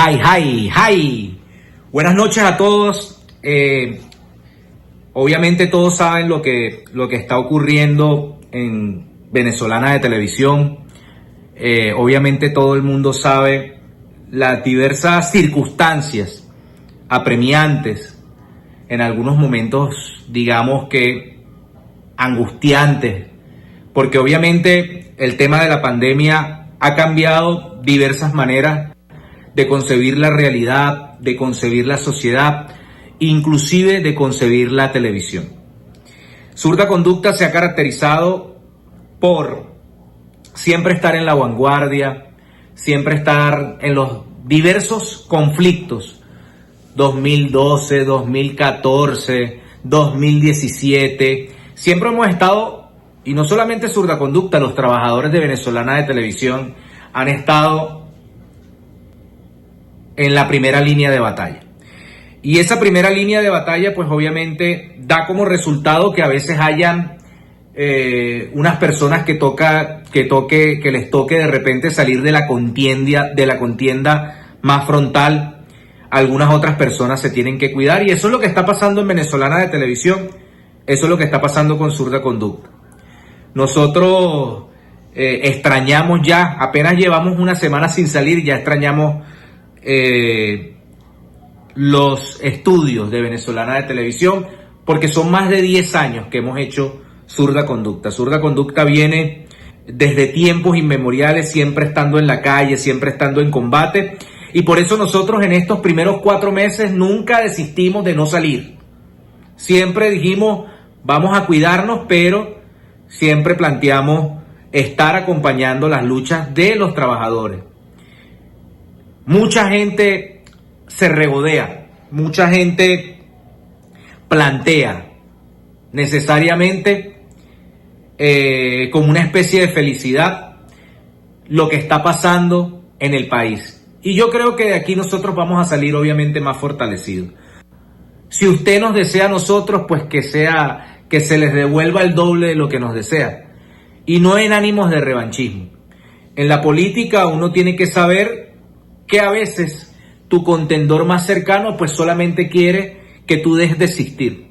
Hi. Buenas noches a todos. Obviamente todos saben lo que está ocurriendo en Venezolana de Televisión. Obviamente todo el mundo sabe las diversas circunstancias apremiantes, en algunos momentos digamos que angustiantes, porque obviamente el tema de la pandemia ha cambiado diversas maneras de concebir la realidad, de concebir la sociedad, inclusive de concebir la televisión. Zurda Conducta se ha caracterizado por siempre estar en la vanguardia, siempre estar en los diversos conflictos, 2012, 2014, 2017, siempre hemos estado, y no solamente Zurda Conducta, los trabajadores de Venezolana de Televisión han estado en la primera línea de batalla. Y esa primera línea de batalla, pues obviamente da como resultado que a veces hayan unas personas que les toque de repente salir de la contienda más frontal. Algunas otras personas se tienen que cuidar, y eso es lo que está pasando en Venezolana de Televisión. Eso es lo que está pasando con Zurda Conducta. Nosotros extrañamos ya, apenas llevamos una semana sin salir, ya extrañamos los estudios de Venezolana de Televisión, porque son más de 10 años que hemos hecho Zurda Conducta. Zurda Conducta viene desde tiempos inmemoriales, siempre estando en la calle, siempre estando en combate, y por eso nosotros en estos primeros 4 meses nunca desistimos de no salir. Siempre dijimos, vamos a cuidarnos, pero siempre planteamos estar acompañando las luchas de los trabajadores. Mucha gente se regodea, mucha gente plantea necesariamente como una especie de felicidad lo que está pasando en el país. Y yo creo que de aquí nosotros vamos a salir obviamente más fortalecidos. Si usted nos desea a nosotros, pues que se les devuelva el doble de lo que nos desea. Y no en ánimos de revanchismo. En la política uno tiene que saber que a veces tu contendor más cercano pues solamente quiere que tú dejes de existir.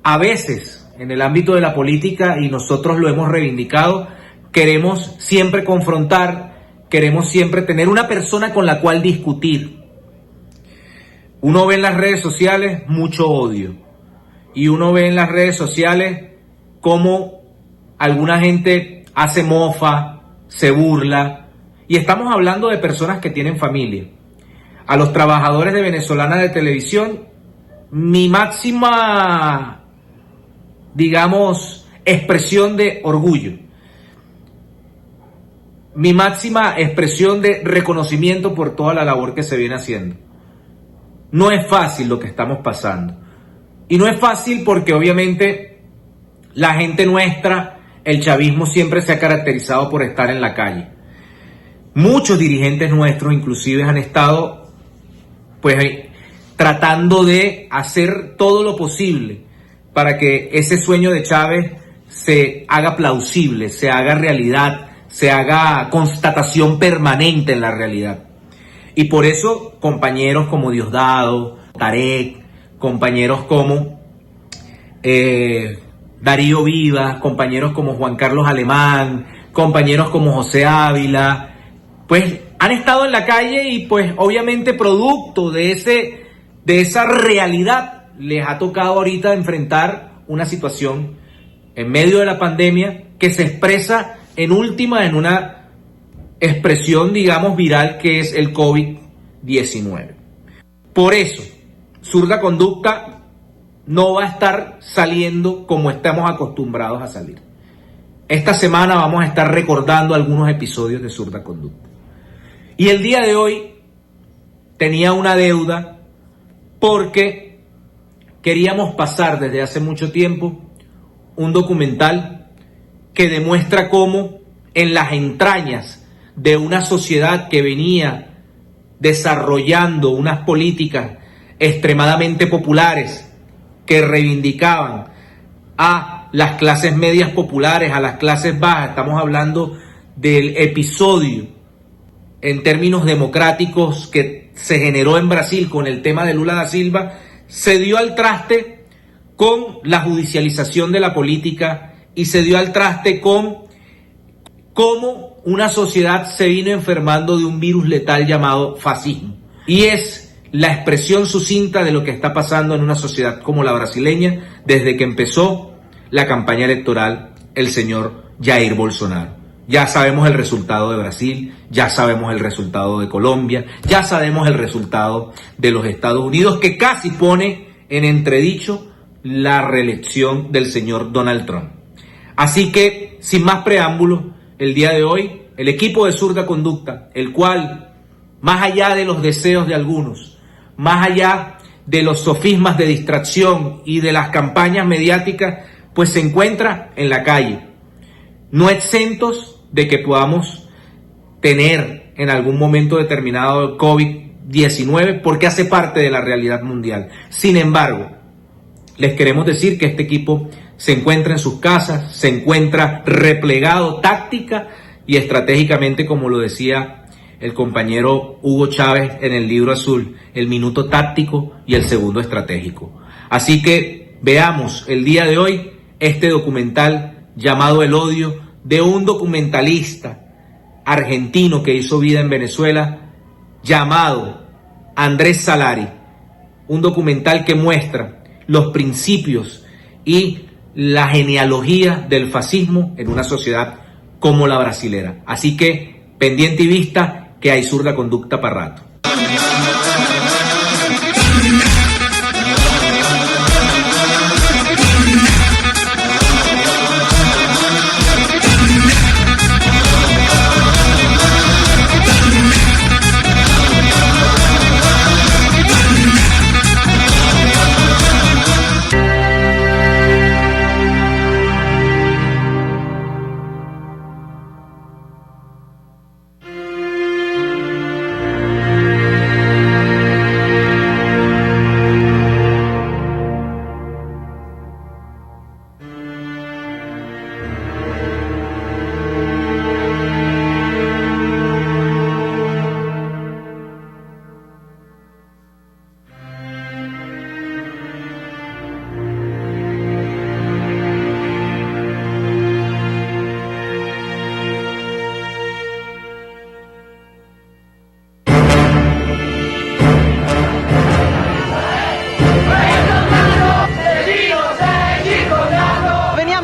A veces en el ámbito de la política, y nosotros lo hemos reivindicado, queremos siempre confrontar, queremos siempre tener una persona con la cual discutir. Uno ve en las redes sociales mucho odio, y uno ve en las redes sociales cómo alguna gente hace mofa, se burla. Y estamos hablando de personas que tienen familia. A los trabajadores de Venezolana de Televisión, mi máxima, digamos, expresión de orgullo, mi máxima expresión de reconocimiento por toda la labor que se viene haciendo. No es fácil lo que estamos pasando. Y no es fácil porque obviamente la gente nuestra, el chavismo, siempre se ha caracterizado por estar en la calle. Muchos dirigentes nuestros inclusive han estado pues tratando de hacer todo lo posible para que ese sueño de Chávez se haga plausible, se haga realidad, se haga constatación permanente en la realidad. Y por eso compañeros como Diosdado, Tarek, compañeros como Darío Vivas, compañeros como Juan Carlos Alemán, compañeros como José Ávila, pues han estado en la calle, y pues obviamente producto de esa realidad les ha tocado ahorita enfrentar una situación en medio de la pandemia que se expresa en una expresión digamos viral, que es el COVID-19. Por eso Zurda Conducta no va a estar saliendo como estamos acostumbrados a salir. Esta semana vamos a estar recordando algunos episodios de Zurda Conducta. Y el día de hoy tenía una deuda porque queríamos pasar desde hace mucho tiempo un documental que demuestra cómo en las entrañas de una sociedad que venía desarrollando unas políticas extremadamente populares que reivindicaban a las clases medias populares, a las clases bajas, estamos hablando del episodio en términos democráticos que se generó en Brasil con el tema de Lula da Silva, se dio al traste con la judicialización de la política y se dio al traste con cómo una sociedad se vino enfermando de un virus letal llamado fascismo. Y es la expresión sucinta de lo que está pasando en una sociedad como la brasileña desde que empezó la campaña electoral el señor Jair Bolsonaro. Ya sabemos el resultado de Brasil, ya sabemos el resultado de Colombia, ya sabemos el resultado de los Estados Unidos, que casi pone en entredicho la reelección del señor Donald Trump. Así que, sin más preámbulos, el día de hoy, el equipo de Zurda Conducta, el cual, más allá de los deseos de algunos, más allá de los sofismas de distracción y de las campañas mediáticas, pues se encuentra en la calle, no exentos de que podamos tener en algún momento determinado COVID-19, porque hace parte de la realidad mundial. Sin embargo, les queremos decir que este equipo se encuentra en sus casas, se encuentra replegado táctica y estratégicamente, como lo decía el compañero Hugo Chávez en el Libro Azul, el minuto táctico y el segundo estratégico. Así que veamos el día de hoy este documental llamado El Odio, de un documentalista argentino que hizo vida en Venezuela llamado Andrés Salari, un documental que muestra los principios y la genealogía del fascismo en una sociedad como la brasilera. Así que pendiente y vista, que hay Zurda Conducta para rato.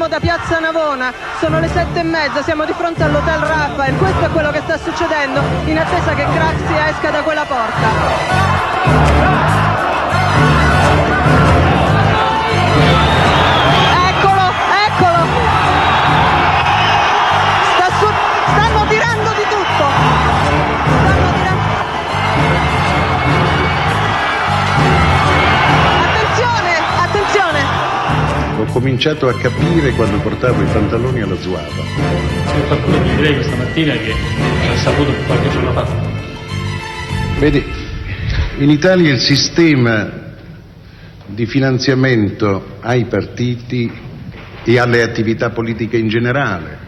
Da Piazza Navona, sono le 7:30, siamo di fronte all'Hotel Raphael, questo è quello che sta succedendo in attesa che Craxi esca da quella porta. Eccolo, eccolo! Stanno tirando di tutto! Attenzione, attenzione! Ho cominciato a capire quando portavo i pantaloni alla Zuava. C'è qualcuno che mi direi questa mattina che ha saputo qualche giorno fa. Vedi, in Italia il sistema di finanziamento ai partiti e alle attività politiche in generale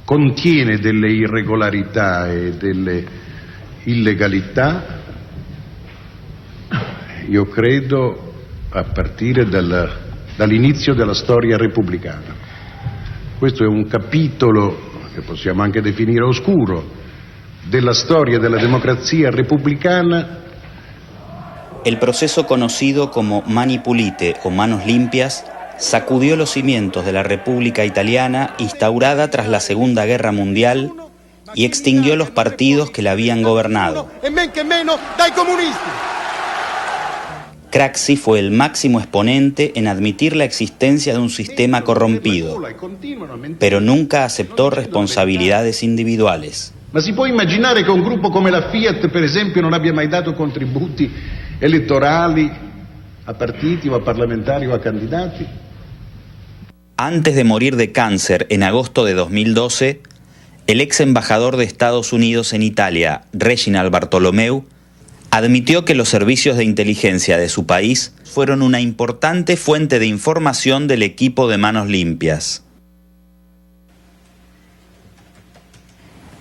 contiene delle irregolarità e delle illegalità, io credo, a partire dall'inizio della storia repubblicana. Questo è un capitolo che possiamo anche definire oscuro della storia della democrazia repubblicana. El proceso conocido como Mani Pulite o Manos Limpias sacudió los cimientos de la República Italiana instaurada tras la Segunda Guerra Mundial y extinguió los partidos que la habían gobernado. Craxi fue el máximo exponente en admitir la existencia de un sistema corrompido, pero nunca aceptó responsabilidades individuales. Ma si può immaginare che un gruppo come la Fiat, per esempio, non abbia mai dato contributi elettorali a partiti o a parlamentari o a candidati? Antes de morir de cáncer en agosto de 2012, el ex embajador de Estados Unidos en Italia, Reginald Bartolomeu, admitió que los servicios de inteligencia de su país fueron una importante fuente de información del equipo de Manos Limpias.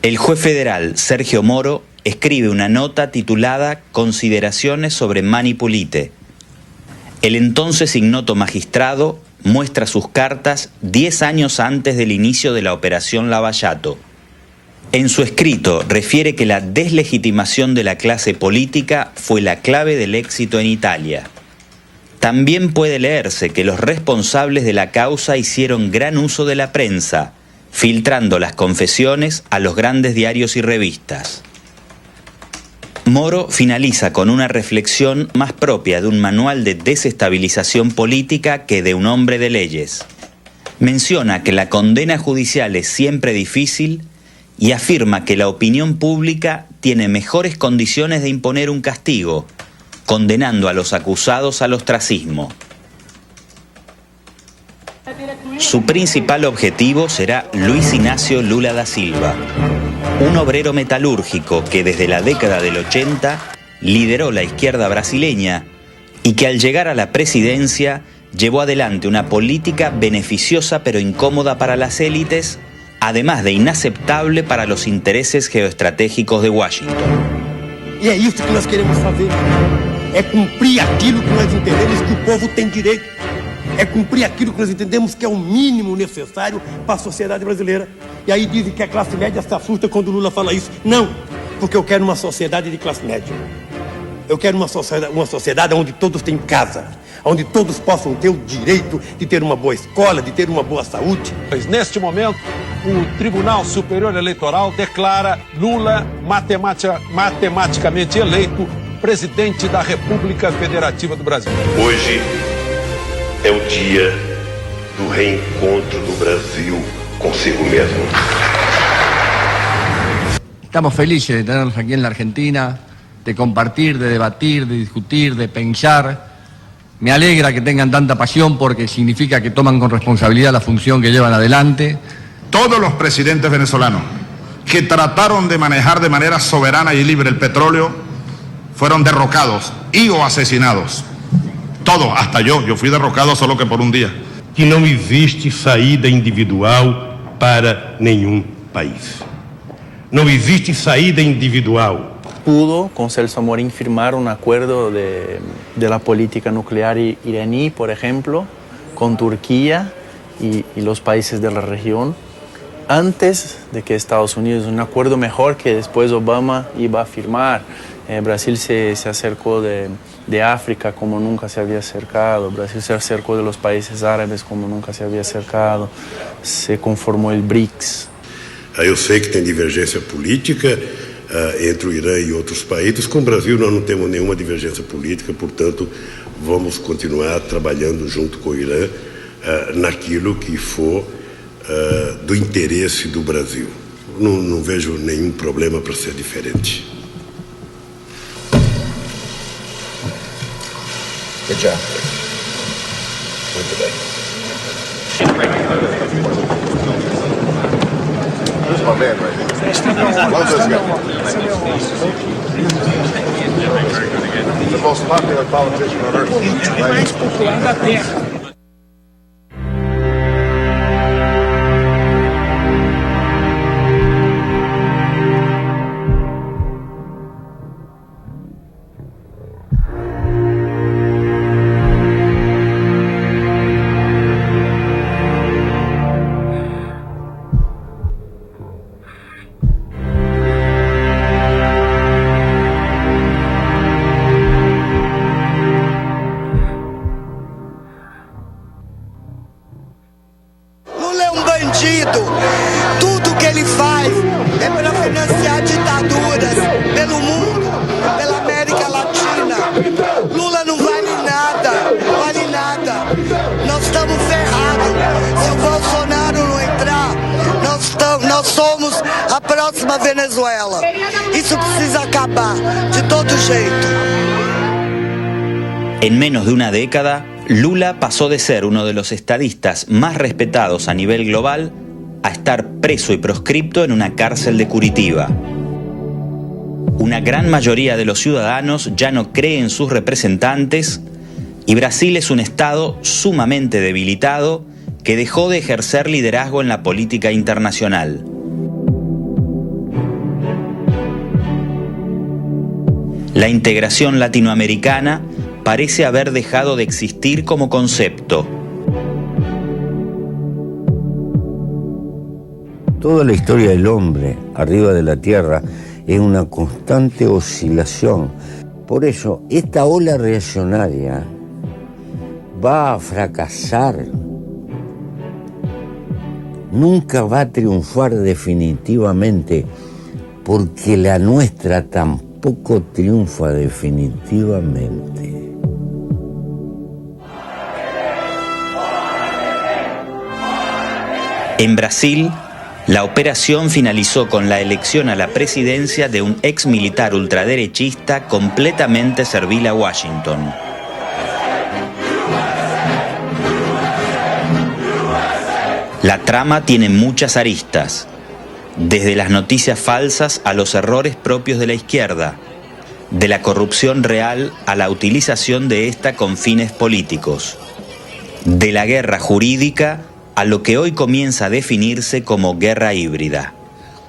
El juez federal Sergio Moro escribe una nota titulada Consideraciones sobre Mani Pulite. El entonces ignoto magistrado muestra sus cartas 10 años antes del inicio de la Operación Lavallato. En su escrito refiere que la deslegitimación de la clase política fue la clave del éxito en Italia. También puede leerse que los responsables de la causa hicieron gran uso de la prensa, filtrando las confesiones a los grandes diarios y revistas. Moro finaliza con una reflexión más propia de un manual de desestabilización política que de un hombre de leyes. Menciona que la condena judicial es siempre difícil y afirma que la opinión pública tiene mejores condiciones de imponer un castigo, condenando a los acusados al ostracismo. Su principal objetivo será Luis Inácio Lula da Silva, un obrero metalúrgico que desde la década del 80 lideró la izquierda brasileña y que al llegar a la presidencia llevó adelante una política beneficiosa pero incómoda para las élites, además de inaceptable para los intereses geoestratégicos de Washington. E é isso que nós queremos fazer. É cumprir aquilo que nós entendemos que o povo tem direito. É cumprir aquilo que nós entendemos que é o mínimo necessário para a sociedade brasileira. E aí dizem que a classe média se assusta quando o Lula fala isso. Não, porque eu quero uma sociedade de classe média. Eu quero uma sociedade onde todos têm casa, onde todos possam ter o direito de ter uma boa escola, de ter uma boa saúde. Neste momento, o Tribunal Superior Eleitoral declara Lula matematicamente eleito presidente da República Federativa do Brasil. Hoje é o dia do reencontro do Brasil consigo mesmo. Estamos felices de tenerlos aquí en la Argentina, de compartir, de debatir, de discutir, de pensar. Me alegra que tengan tanta pasión porque significa que toman con responsabilidad la función que llevan adelante. Todos los presidentes venezolanos que trataron de manejar de manera soberana y libre el petróleo fueron derrocados y o asesinados. Todos, hasta yo fui derrocado solo que por un día. Que não existe saída individual para nenhum país. Não existe saída individual. Pudo con Celso Amorín firmar un acuerdo de la política nuclear iraní, por ejemplo, con Turquía y los países de la región, antes de que Estados Unidos, un acuerdo mejor que después Obama iba a firmar. Brasil se acercó de África como nunca se había acercado, Brasil se acercó de los países árabes como nunca se había acercado, se conformó el BRICS. Eu sei que tem divergência política entre o Irã e outros países. Com o Brasil nós não temos nenhuma divergência política, portanto vamos continuar trabalhando junto com o Irã naquilo que for do interesse do Brasil. Não vejo nenhum problema para ser diferente. Good job. Muito bem. This is my man right here. Love this guy. The most popular politician on earth. Mais popular da Terra. Tudo que ele faz é para financiar ditaduras pelo mundo, pela América Latina. Lula não vale nada, vale nada. Nós estamos ferrados. Se o Bolsonaro não entrar, nós somos a próxima Venezuela. Isso precisa acabar, de todo jeito. En menos de una década, Lula pasó de ser uno de los estadistas más respetados a nivel global a estar preso y proscripto en una cárcel de Curitiba. Una gran mayoría de los ciudadanos ya no cree en sus representantes y Brasil es un estado sumamente debilitado que dejó de ejercer liderazgo en la política internacional. La integración latinoamericana parece haber dejado de existir como concepto. Toda la historia del hombre arriba de la tierra es una constante oscilación. Por eso, esta ola reaccionaria va a fracasar. Nunca va a triunfar definitivamente, porque la nuestra tampoco triunfa definitivamente. En Brasil, la operación finalizó con la elección a la presidencia de un ex militar ultraderechista completamente servil a Washington. La trama tiene muchas aristas, desde las noticias falsas a los errores propios de la izquierda, de la corrupción real a la utilización de esta con fines políticos, de la guerra jurídica a lo que hoy comienza a definirse como guerra híbrida.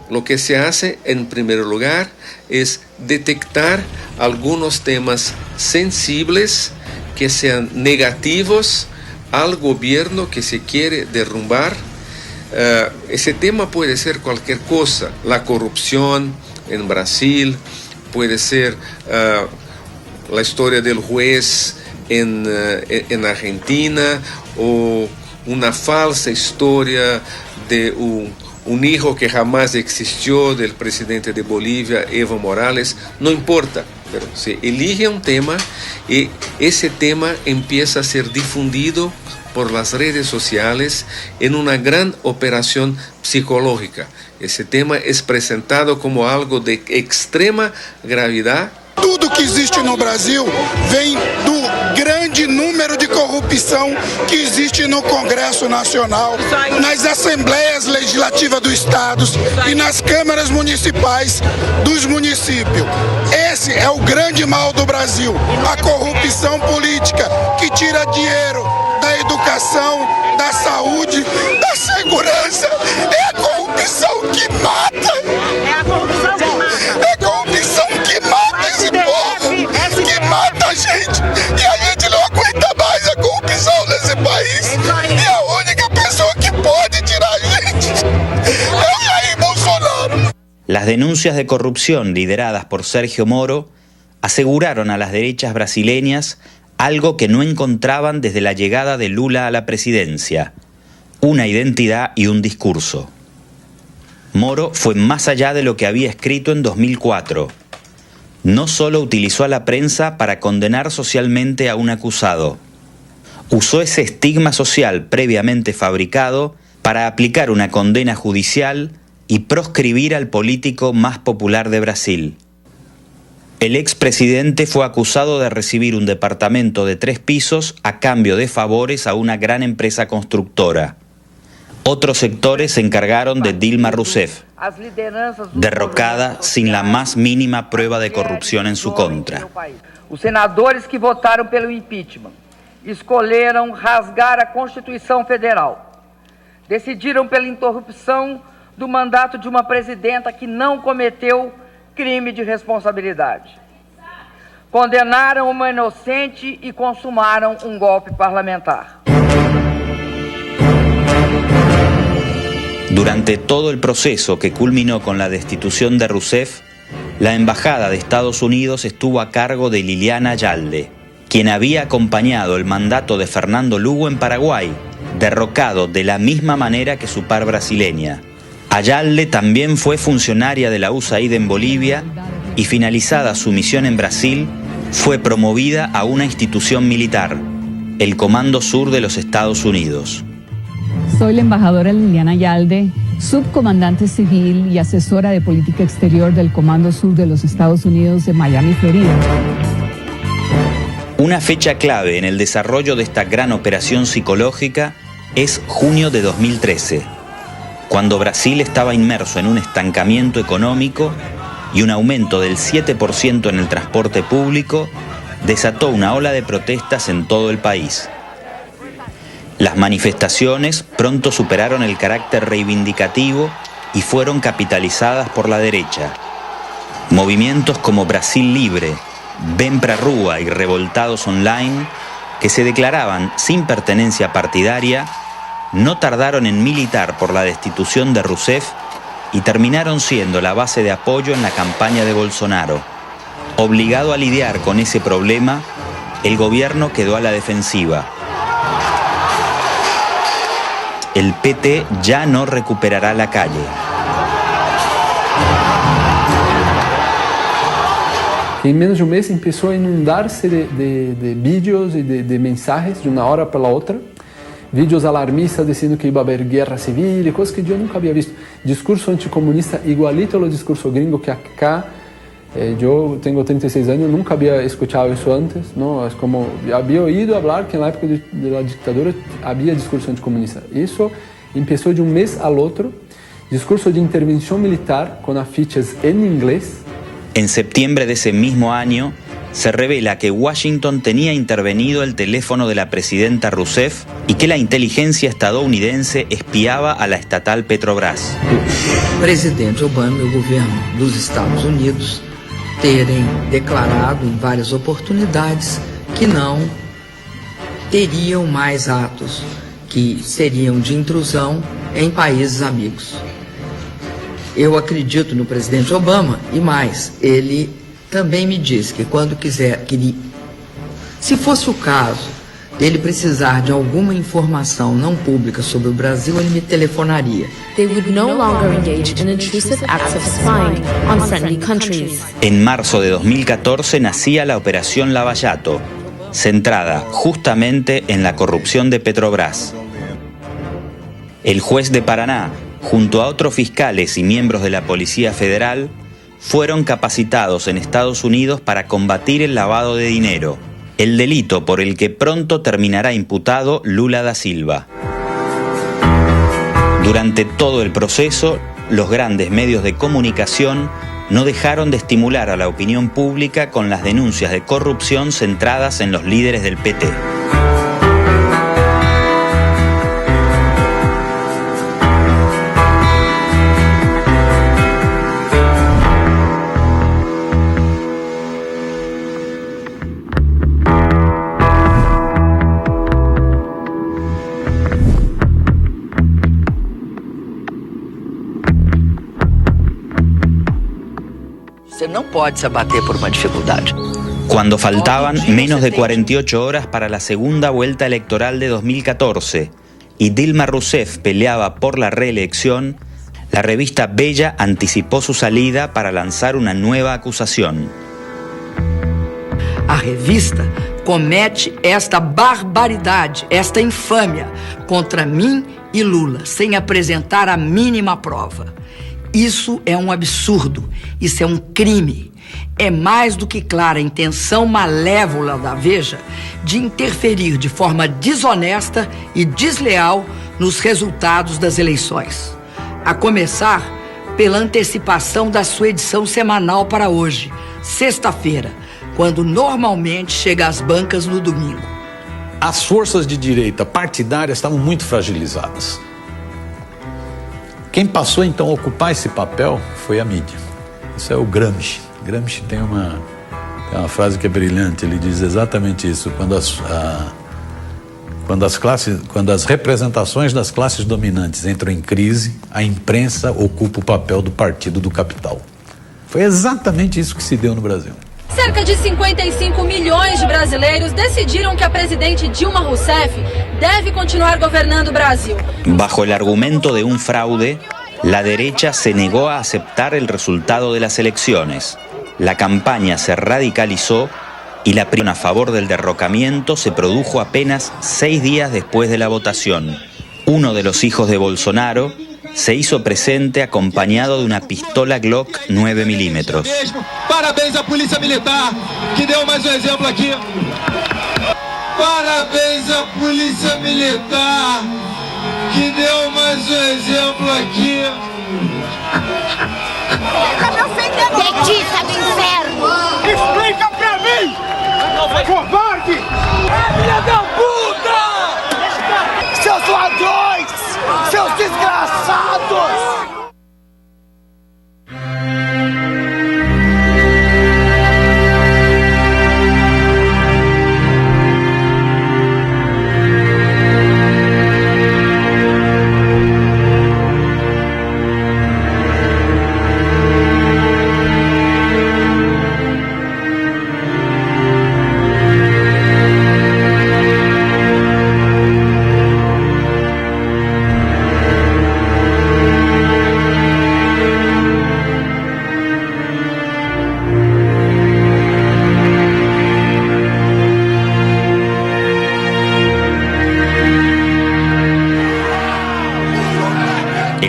Lo que se hace en primer lugar es detectar algunos temas sensibles que sean negativos al gobierno que se quiere derrumbar. Ese tema puede ser cualquier cosa, la corrupción en Brasil, puede ser la historia del juez en Argentina, o una falsa historia de un hijo que jamás existió del presidente de Bolivia, Evo Morales. No importa, pero se elige un tema y ese tema empieza a ser difundido por las redes sociales en una gran operación psicológica. Ese tema es presentado como algo de extrema gravidad. Tudo que existe no Brasil vem do grande número de corrupção que existe no Congresso Nacional, nas Assembleias Legislativas dos Estados e nas câmaras municipais dos municípios. Esse é o grande mal do Brasil, a corrupção política que tira dinheiro da educação, da saúde, da segurança. É a corrupção que mata. É a corrupção que mata. É a corrupção que mata esse povo, que mata a gente. E a gente não aguenta mais a corrupção nesse país. E a única pessoa que pode tirar a gente é o Jair Bolsonaro. Las denuncias de corrupción lideradas por Sergio Moro aseguraron a las derechas brasileñas algo que no encontraban desde la llegada de Lula a la presidencia: una identidad y un discurso. Moro fue más allá de lo que había escrito en 2004. No solo utilizó a la prensa para condenar socialmente a un acusado, usó ese estigma social previamente fabricado para aplicar una condena judicial y proscribir al político más popular de Brasil. El expresidente fue acusado de recibir un departamento de 3 pisos a cambio de favores a una gran empresa constructora. Otros sectores se encargaron de Dilma Rousseff, derrocada sin la más mínima prueba de corrupción en su contra. Os senadores que votaram pelo impeachment escolheram rasgar a Constituição Federal. Decidiram pela interrupção do mandato de uma presidenta que não cometeu crime de responsabilidade. Condenaram uma inocente e consumaram um golpe parlamentar. Durante todo el proceso que culminó con la destitución de Rousseff, la Embajada de Estados Unidos estuvo a cargo de Liliana Ayalde, quien había acompañado el mandato de Fernando Lugo en Paraguay, derrocado de la misma manera que su par brasileña. Ayalde también fue funcionaria de la USAID en Bolivia y, finalizada su misión en Brasil, fue promovida a una institución militar, el Comando Sur de los Estados Unidos. Soy la embajadora Liliana Ayalde, subcomandante civil y asesora de política exterior del Comando Sur de los Estados Unidos de Miami, Florida. Una fecha clave en el desarrollo de esta gran operación psicológica es junio de 2013, cuando Brasil estaba inmerso en un estancamiento económico y un aumento del 7% en el transporte público desató una ola de protestas en todo el país. Las manifestaciones pronto superaron el carácter reivindicativo y fueron capitalizadas por la derecha. Movimientos como Brasil Libre Ben Prarrúa y Revoltados Online, que se declaraban sin pertenencia partidaria, no tardaron en militar por la destitución de Rousseff y terminaron siendo la base de apoyo en la campaña de Bolsonaro. Obligado a lidiar con ese problema, el gobierno quedó a la defensiva. El PT ya no recuperará la calle. En menos de un mes empezó a inundarse de vídeos y de mensajes de una hora para la otra. Vídeos alarmistas diciendo que iba a haber guerra civil y cosas que yo nunca había visto. Discurso anticomunista igualito a los discursos gringos que acá. Yo tengo 36 años, nunca había escuchado eso antes, ¿no? Es como, había oído hablar que en la época de la dictadura había discurso anticomunista. Eso empezó de un mes al otro. Discurso de intervención militar con afiches en inglés. En septiembre de ese mismo año, se revela que Washington tenía intervenido el teléfono de la presidenta Rousseff y que la inteligencia estadounidense espiaba a la estatal Petrobras. Presidente Obama e o governo dos Estados Unidos terem declarado em várias oportunidades que não teriam mais atos que seriam de intrusão em países amigos. Eu acredito no presidente Obama e mais, ele também me disse que quando queria, se fosse o caso dele precisar de alguma informação não pública sobre o Brasil, ele me telefonaria. They would no longer engage in intrusive acts of spying on friendly countries. En marzo de 2014 nacía la Operación Lavallato, centrada justamente en la corrupción de Petrobras. El juez de Paraná, junto a otros fiscales y miembros de la Policía Federal, fueron capacitados en Estados Unidos para combatir el lavado de dinero, el delito por el que pronto terminará imputado Lula da Silva. Durante todo el proceso, los grandes medios de comunicación no dejaron de estimular a la opinión pública con las denuncias de corrupción centradas en los líderes del PT. Você não pode se abater por uma dificuldade. Cuando faltaban menos de 48 horas para la segunda vuelta electoral de 2014 y Dilma Rousseff peleaba por la reelección, la revista Bella anticipó su salida para lanzar una nueva acusación. A revista comete esta barbaridade, esta infâmia contra mim e Lula, sem apresentar a mínima prova. Isso é um absurdo, isso é um crime. É mais do que clara a intenção malévola da Veja de interferir de forma desonesta e desleal nos resultados das eleições. A começar pela antecipação da sua edição semanal para hoje, sexta-feira, quando normalmente chega às bancas no domingo. As forças de direita partidárias estavam muito fragilizadas. Quem passou então a ocupar esse papel foi a mídia. Isso é o Gramsci. Gramsci tem uma frase que é brilhante, ele diz exatamente isso. Quando as representações das classes dominantes entram em crise, a imprensa ocupa o papel do partido do capital. Foi exatamente isso que se deu no Brasil. Cerca de 55 milhões de brasileiros decidiram que a presidente Dilma Rousseff debe continuar gobernando o Brasil. Bajo el argumento de un fraude, la derecha se negó a aceptar el resultado de las elecciones. La campaña se radicalizó y la presión a favor del derrocamiento se produjo apenas 6 días después de la votación. Uno de los hijos de Bolsonaro se hizo presente acompañado de una pistola Glock 9 milímetros. Parabéns à Polícia Militar, que deu mais exemplo aqui. Parabéns à Polícia Militar, que deu mais exemplo aqui. Petista do inferno! Explica pra mim! Covarde! Filha da puta! Seus ladrões! Seus desgraçados!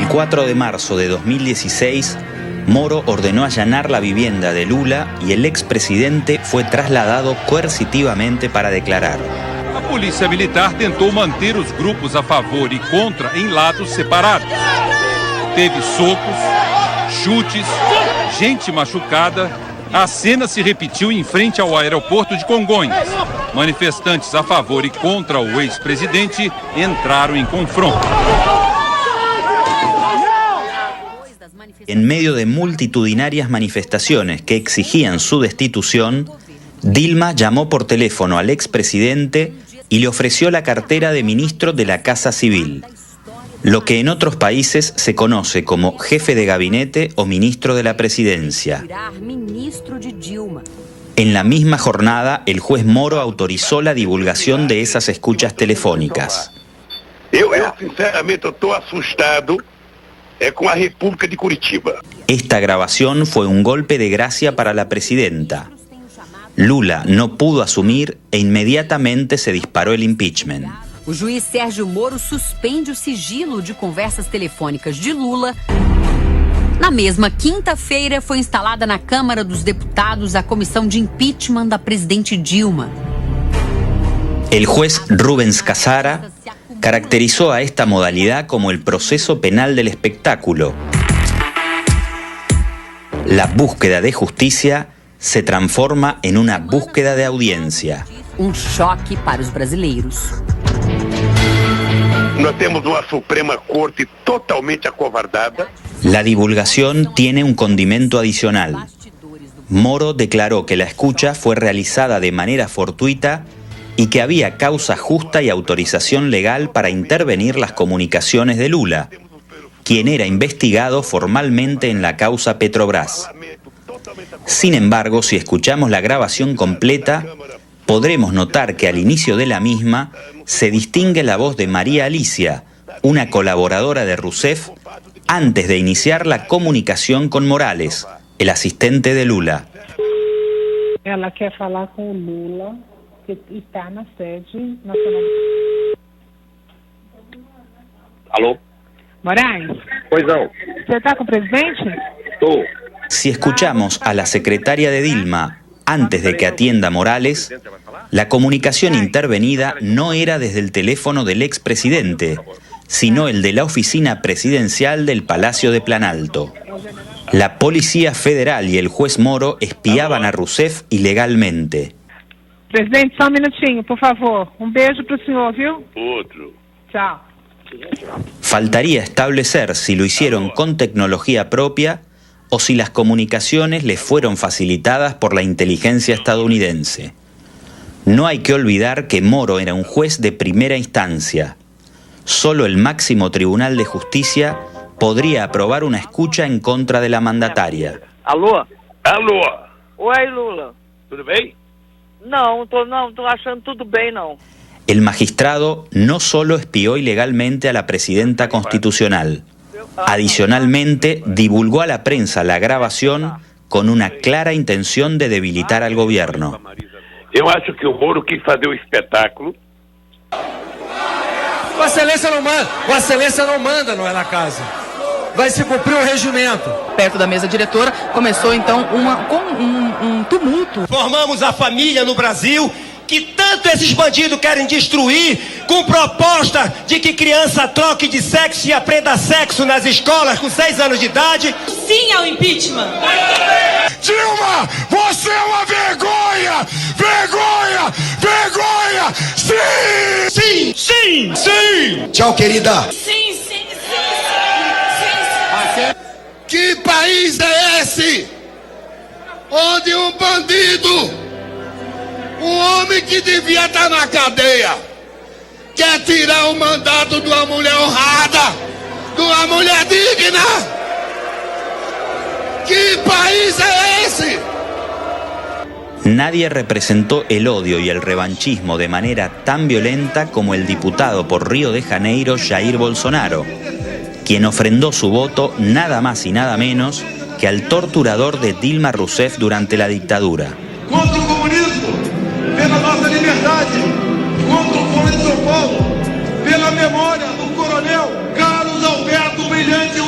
El 4 de marzo de 2016, Moro ordenó allanar la vivienda de Lula y el expresidente fue trasladado coercitivamente para declarar. A polícia militar tentou manter os grupos a favor e contra em lados separados. Teve socos, chutes, gente machucada. A cena se repetiu em frente ao aeroporto de Congonhas. Manifestantes a favor e contra o ex-presidente entraram em confronto. En medio de multitudinarias manifestaciones que exigían su destitución, Dilma llamó por teléfono al expresidente y le ofreció la cartera de ministro de la Casa Civil, lo que en otros países se conoce como jefe de gabinete o ministro de la presidencia. En la misma jornada, el juez Moro autorizó la divulgación de esas escuchas telefónicas. Eu sinceramente estou assustado con la República de Curitiba. Esta grabación fue un golpe de gracia para la presidenta. Lula no pudo asumir e inmediatamente se disparó el impeachment. O juiz Sérgio Moro suspende o sigilo de conversas telefônicas de Lula. Na mesma quinta-feira, foi instalada na Câmara dos Deputados a comissão de impeachment da presidente Dilma. El juez Rubens Casara caracterizó a esta modalidad como el proceso penal del espectáculo. La búsqueda de justicia se transforma en una búsqueda de audiencia. Choque para os brasileiros. Nós temos uma Suprema Corte totalmente acovardada. La divulgación tiene un condimento adicional. Moro declaró que la escucha fue realizada de manera fortuita y que había causa justa y autorización legal para intervenir las comunicaciones de Lula, quien era investigado formalmente en la causa Petrobras. Sin embargo, si escuchamos la grabación completa, podremos notar que al inicio de la misma se distingue la voz de María Alicia, una colaboradora de Rousseff, antes de iniciar la comunicación con Morales, el asistente de Lula. Ela quer falar com o Lula, que está na sede nacional. Alô? Moraes? Pois não. Você está com o presidente? Estou. Si escuchamos a la secretaria de Dilma antes de que atienda Morales, la comunicación intervenida no era desde el teléfono del expresidente, sino el de la oficina presidencial del Palacio de Planalto. La Policía Federal y el juez Moro espiaban a Rousseff ilegalmente. Presidente, só minutinho, por favor. Beijo pro senhor, viu? Outro. Tchau. Faltaría establecer si lo hicieron con tecnología propia o si las comunicaciones les fueron facilitadas por la inteligencia estadounidense. No hay que olvidar que Moro era un juez de primera instancia. Solo el máximo Tribunal de Justicia podría aprobar una escucha en contra de la mandataria. Alô? Alô? Oi, Lula. Tudo bem? Não, tô achando tudo bem, não. El magistrado no solo espió ilegalmente a la presidenta constitucional, adicionalmente divulgó a la prensa la grabación con una clara intención de debilitar al gobierno. Eu acho que o Moro quis fazer o espetáculo. Vossa Excelência não manda, não é na casa. Vai se cumprir o regimento. Perto da mesa diretora, começou então um tumulto. Formamos a família no Brasil que tanto esses bandidos querem destruir, com proposta de que criança troque de sexo e aprenda sexo nas escolas com 6 anos de idade. Sim ao impeachment. Dilma, você é uma vergonha! Vergonha! Vergonha! Sim! Sim! Sim! Sim! Tchau, querida! Sim, sim, sim. Que país é esse? Onde um bandido, um homem que devia estar na cadeia, quer tirar o mandato de uma mulher honrada, de uma mulher digna? Que país é esse? Nadie representó el odio y el revanchismo de manera tan violenta como el diputado por Río de Janeiro, Jair Bolsonaro, quien ofrendó su voto nada más y nada menos que al torturador de Dilma Rousseff durante la dictadura. Contra o comunismo, pela nossa liberdade, contra o Foro de São Paulo, pela memória do coronel Carlos Alberto Brilhante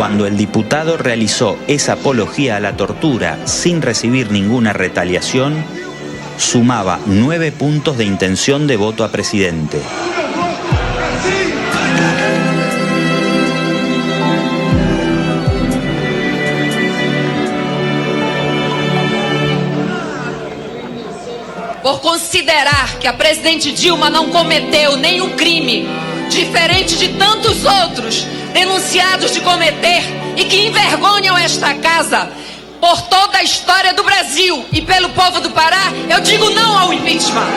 Cuando el diputado realizó esa apología a la tortura sin recibir ninguna retaliación, sumaba 9 puntos de intención de voto a presidente. Por considerar que a presidente Dilma não cometeu nenhum crime, diferente de tantos outros denunciados de cometer e que envergonham esta casa por toda a história do Brasil e pelo povo do Pará, eu digo não ao impeachment.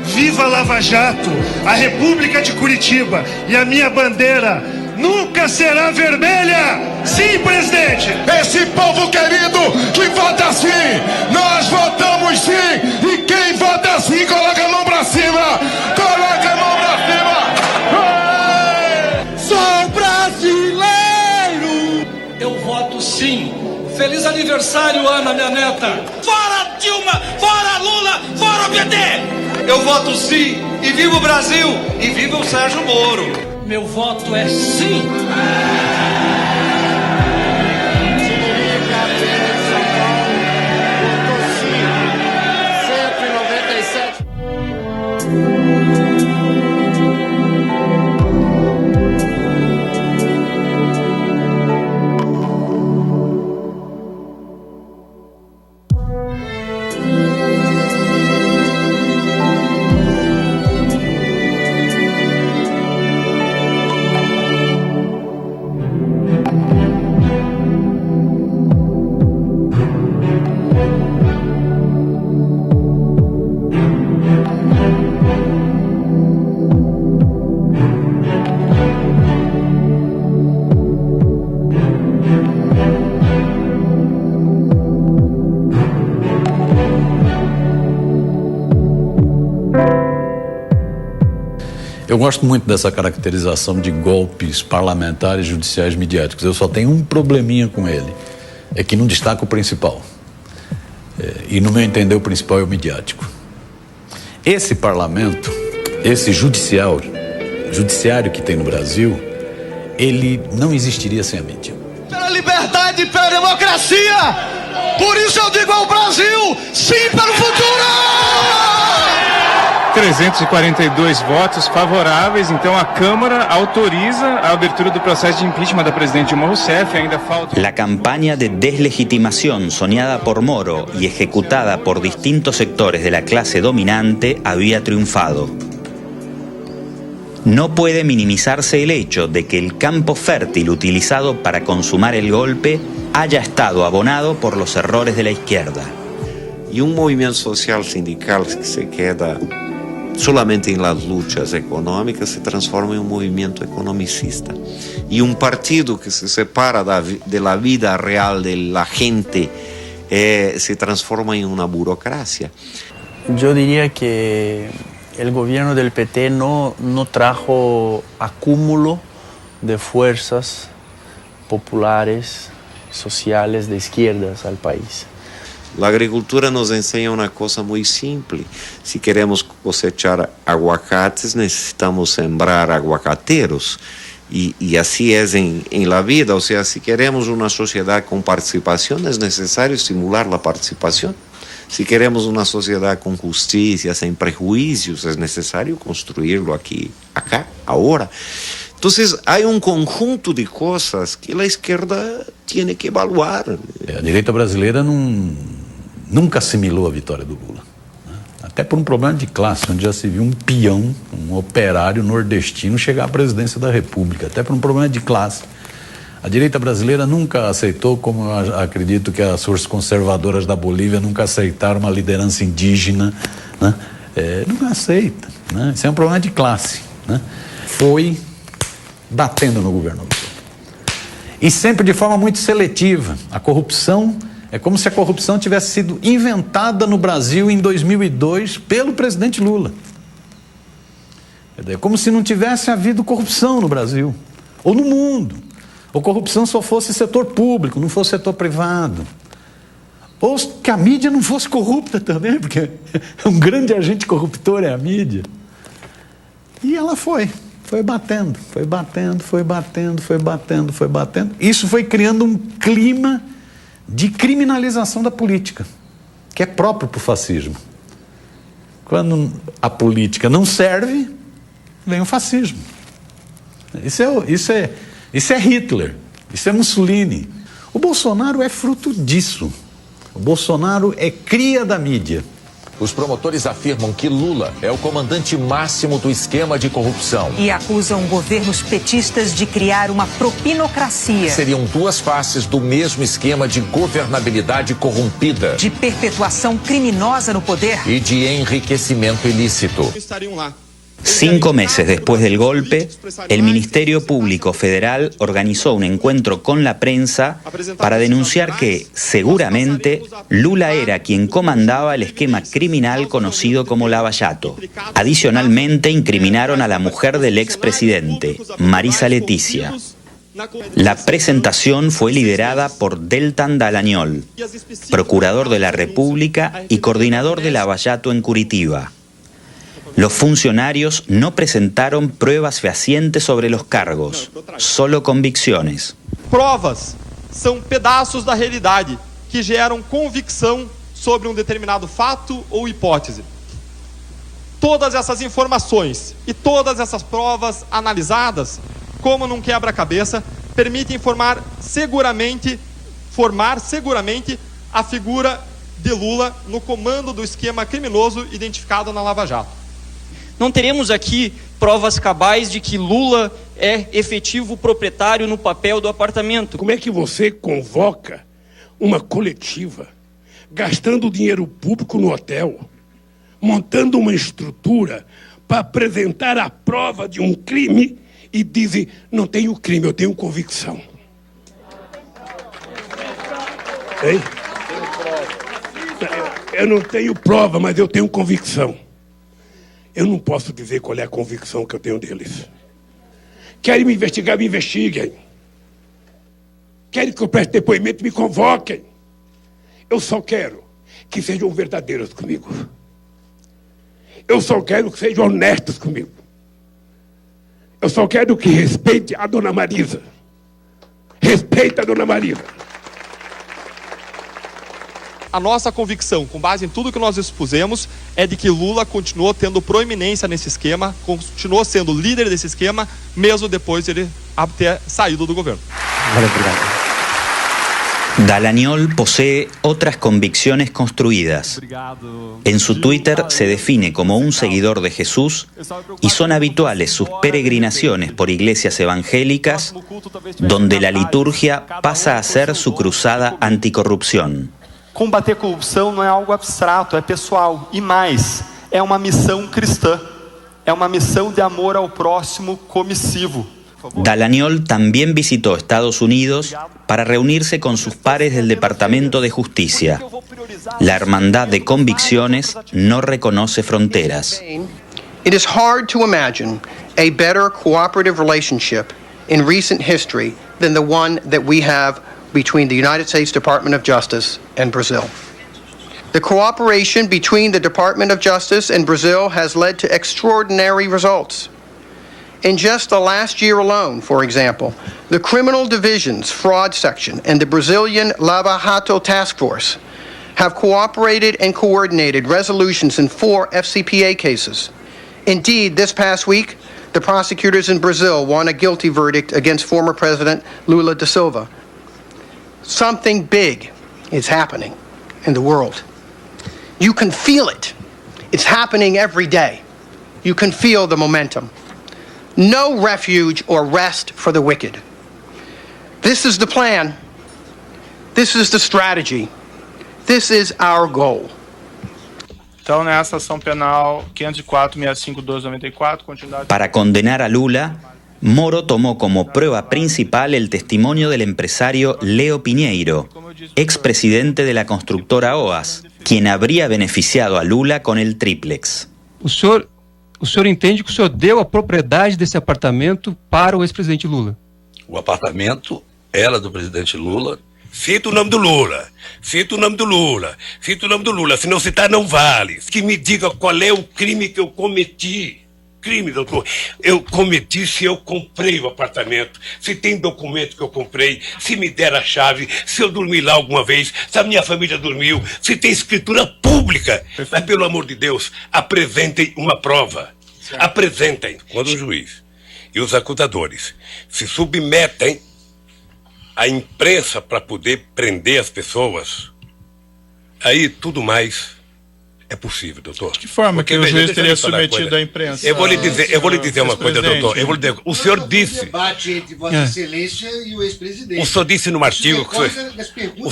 Viva Lava Jato, a República de Curitiba e a minha bandeira nunca será vermelha! Sim, presidente! Esse povo querido que vota sim, nós votamos sim! E quem vota sim, coloca a mão pra cima! Coloca a mão pra cima! Sou brasileiro! Eu voto sim! Feliz aniversário, Ana, minha neta! Fora Dilma! Fora Lula! Fora o PT! Eu voto sim! E viva o Brasil! E viva o Sérgio Moro! Meu voto é sim! Eu gosto muito dessa caracterização de golpes parlamentares, judiciais, midiáticos. Eu só tenho um probleminha com ele, é que não destaca o principal. E no meu entender o principal é o midiático. Esse parlamento, esse judiciário que tem no Brasil, ele não existiria sem a mídia. Pela liberdade e pela democracia! Por isso eu digo ao Brasil, sim pelo futuro! 342 votos favoráveis, então a Câmara autoriza a abertura do processo de impeachment da presidente Dilma Rousseff. Ainda falta. La campaña de deslegitimación soñada por Moro y ejecutada por distintos sectores de la clase dominante había triunfado. No puede minimizarse el hecho de que el campo fértil utilizado para consumar el golpe haya estado abonado por los errores de la izquierda. Y un movimiento social sindical que se queda solamente en las luchas económicas se transforma en un movimiento economicista. Y un partido que se separa de la vida real de la gente se transforma en una burocracia. Yo diría que el gobierno del PT no trajo acúmulo de fuerzas populares, sociales, de izquierdas al país. La agricultura nos enseña una cosa muy simple. Si queremos cosechar aguacates, necesitamos sembrar aguacateros. Y así es en la vida. O sea, si queremos una sociedad con participación, es necesario estimular la participación. Si queremos una sociedad con justicia, sin prejuicios, es necesario construirlo aquí, acá, ahora. Entonces, hay un conjunto de cosas que la izquierda tiene que evaluar. A direita brasileira nunca assimilou a vitória do Lula. Até por um problema de classe, onde já se viu um peão, um operário nordestino chegar à presidência da República. Até por um problema de classe. A direita brasileira nunca aceitou, como eu acredito que as forças conservadoras da Bolívia nunca aceitaram uma liderança indígena, né? Nunca aceita, né? Isso é um problema de classe, né? Foi batendo no governo Lula. E sempre de forma muito seletiva. A corrupção, é como se a corrupção tivesse sido inventada no Brasil em 2002 pelo presidente Lula. É como se não tivesse havido corrupção no Brasil, ou no mundo. Ou corrupção só fosse setor público, não fosse setor privado. Ou que a mídia não fosse corrupta também, porque um grande agente corruptor é a mídia. E ela foi Foi batendo. Isso foi criando um clima de criminalização da política, que é próprio para o fascismo. Quando a política não serve, vem o fascismo. Isso é Hitler, isso é Mussolini. O Bolsonaro é fruto disso. O Bolsonaro é cria da mídia. Os promotores afirmam que Lula é o comandante máximo do esquema de corrupção. E acusam governos petistas de criar uma propinocracia. Seriam duas faces do mesmo esquema de governabilidade corrompida. De perpetuação criminosa no poder. E de enriquecimento ilícito. 5 meses después del golpe, el Ministerio Público Federal organizó un encuentro con la prensa para denunciar que, seguramente, Lula era quien comandaba el esquema criminal conocido como Lava Jato. Adicionalmente, incriminaron a la mujer del expresidente, Marisa Leticia. La presentación fue liderada por Deltan Dallagnol, procurador de la República y coordinador de Lava Jato en Curitiba. Los funcionarios no presentaron pruebas fehacientes sobre los cargos, solo convicciones. Provas são pedaços da realidade que geram convicção sobre determinado fato ou hipótese. Todas essas informações e todas essas provas analisadas, como num quebra-cabeça, permitem formar seguramente a figura de Lula no comando do esquema criminoso identificado na Lava Jato. Não teremos aqui provas cabais de que Lula é efetivo proprietário no papel do apartamento. Como é que você convoca uma coletiva, gastando dinheiro público no hotel, montando uma estrutura para apresentar a prova de um crime e diz, não tenho crime, eu tenho convicção? Hein? Eu não tenho prova, mas eu tenho convicção. Eu não posso dizer qual é a convicção que eu tenho deles. Querem me investigar, me investiguem. Querem que eu preste depoimento, me convoquem. Eu só quero que sejam verdadeiros comigo. Eu só quero que sejam honestos comigo. Eu só quero que respeite a dona Marisa. Respeite a dona Marisa. A nossa convicção, com base em tudo que nós expusemos, é de que Lula continuou tendo proeminência nesse esquema, continuou sendo líder desse esquema, mesmo depois de ele ter saído do governo. Dallagnol posee otras convicciones construidas. En su Twitter se define como un seguidor de Jesús y son habituales sus peregrinaciones por iglesias evangélicas, donde la liturgia pasa a ser su cruzada anticorrupción. Combater corrupção não é algo abstrato, é pessoal. E mais, é uma missão cristã. É uma missão de amor ao próximo comissivo. Dallagnol también visitó Estados Unidos para reunirse con sus pares del Departamento de Justicia. La hermandad de convicciones no reconoce fronteras. It is hard to imagine a better cooperative relationship in recent history than the one that we have between the United States Department of Justice and Brazil. The cooperation between the Department of Justice and Brazil has led to extraordinary results. In just the last year alone, for example, the Criminal Division's Fraud Section and the Brazilian Lava Jato Task Force have cooperated and coordinated resolutions in 4 FCPA cases. Indeed, this past week, the prosecutors in Brazil won a guilty verdict against former President Lula da Silva. Something big is happening in the world. You can feel it. It's happening every day. You can feel the momentum. No refuge or rest for the wicked. This is the plan. This is the strategy. This is our goal. Então, nessa ação penal 504-65-1294, continuidade... Para condenar a Lula, Moro tomó como prueba principal el testimonio del empresario Leo Pinheiro, expresidente de la constructora OAS, quien habría beneficiado a Lula con el triplex. O senhor entende que o senhor deu a propriedade desse apartamento para o ex-presidente Lula? O apartamento era do presidente Lula. Cita o nome do Lula. Cita o nome do Lula. Cita o nome do Lula. Se não citar, não vale. Que me diga qual é o crime que eu cometi. crime, doutor. Eu cometi se eu comprei o apartamento, se tem documento que eu comprei, se me der a chave, se eu dormi lá alguma vez, se a minha família dormiu, se tem escritura pública. Mas, pelo amor de Deus, apresentem uma prova. Apresentem. Quando o juiz e os acusadores se submetem à imprensa para poder prender as pessoas, aí tudo mais é possível, doutor. De que forma que o juiz teria submetido à imprensa? Eu vou lhe dizer uma coisa, doutor. O senhor disse... O debate entre Vossa Excelência e o ex-presidente. O senhor disse num artigo que o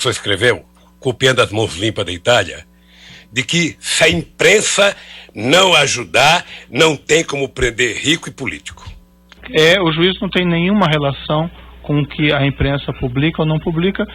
senhor escreveu, copiando as mãos limpas da Itália, de que se a imprensa não ajudar, não tem como prender rico e político. O juiz não tem nenhuma relação con que a imprensa publica o no publica.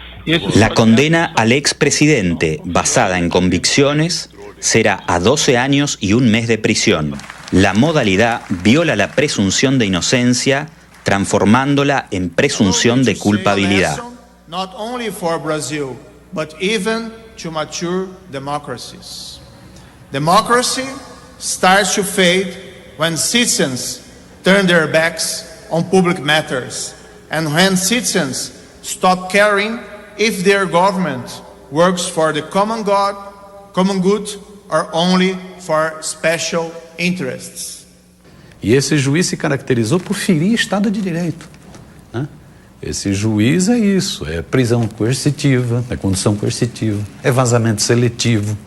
La condena al expresidente, basada en convicciones, será a 12 años y un mes de prisión. La modalidad viola la presunción de inocencia, transformándola en presunción de culpabilidad. Not only for Brazil, but even to mature democracies. Democracy starts to fade when citizens turn their backs on public matters, and when citizens stop caring if their government works for the common good, or only for special interests. E esse juiz se caracterizou por ferir Estado de Direito, né? Esse juiz é isso, é prisão coercitiva, é condução coercitiva, é vazamento seletivo,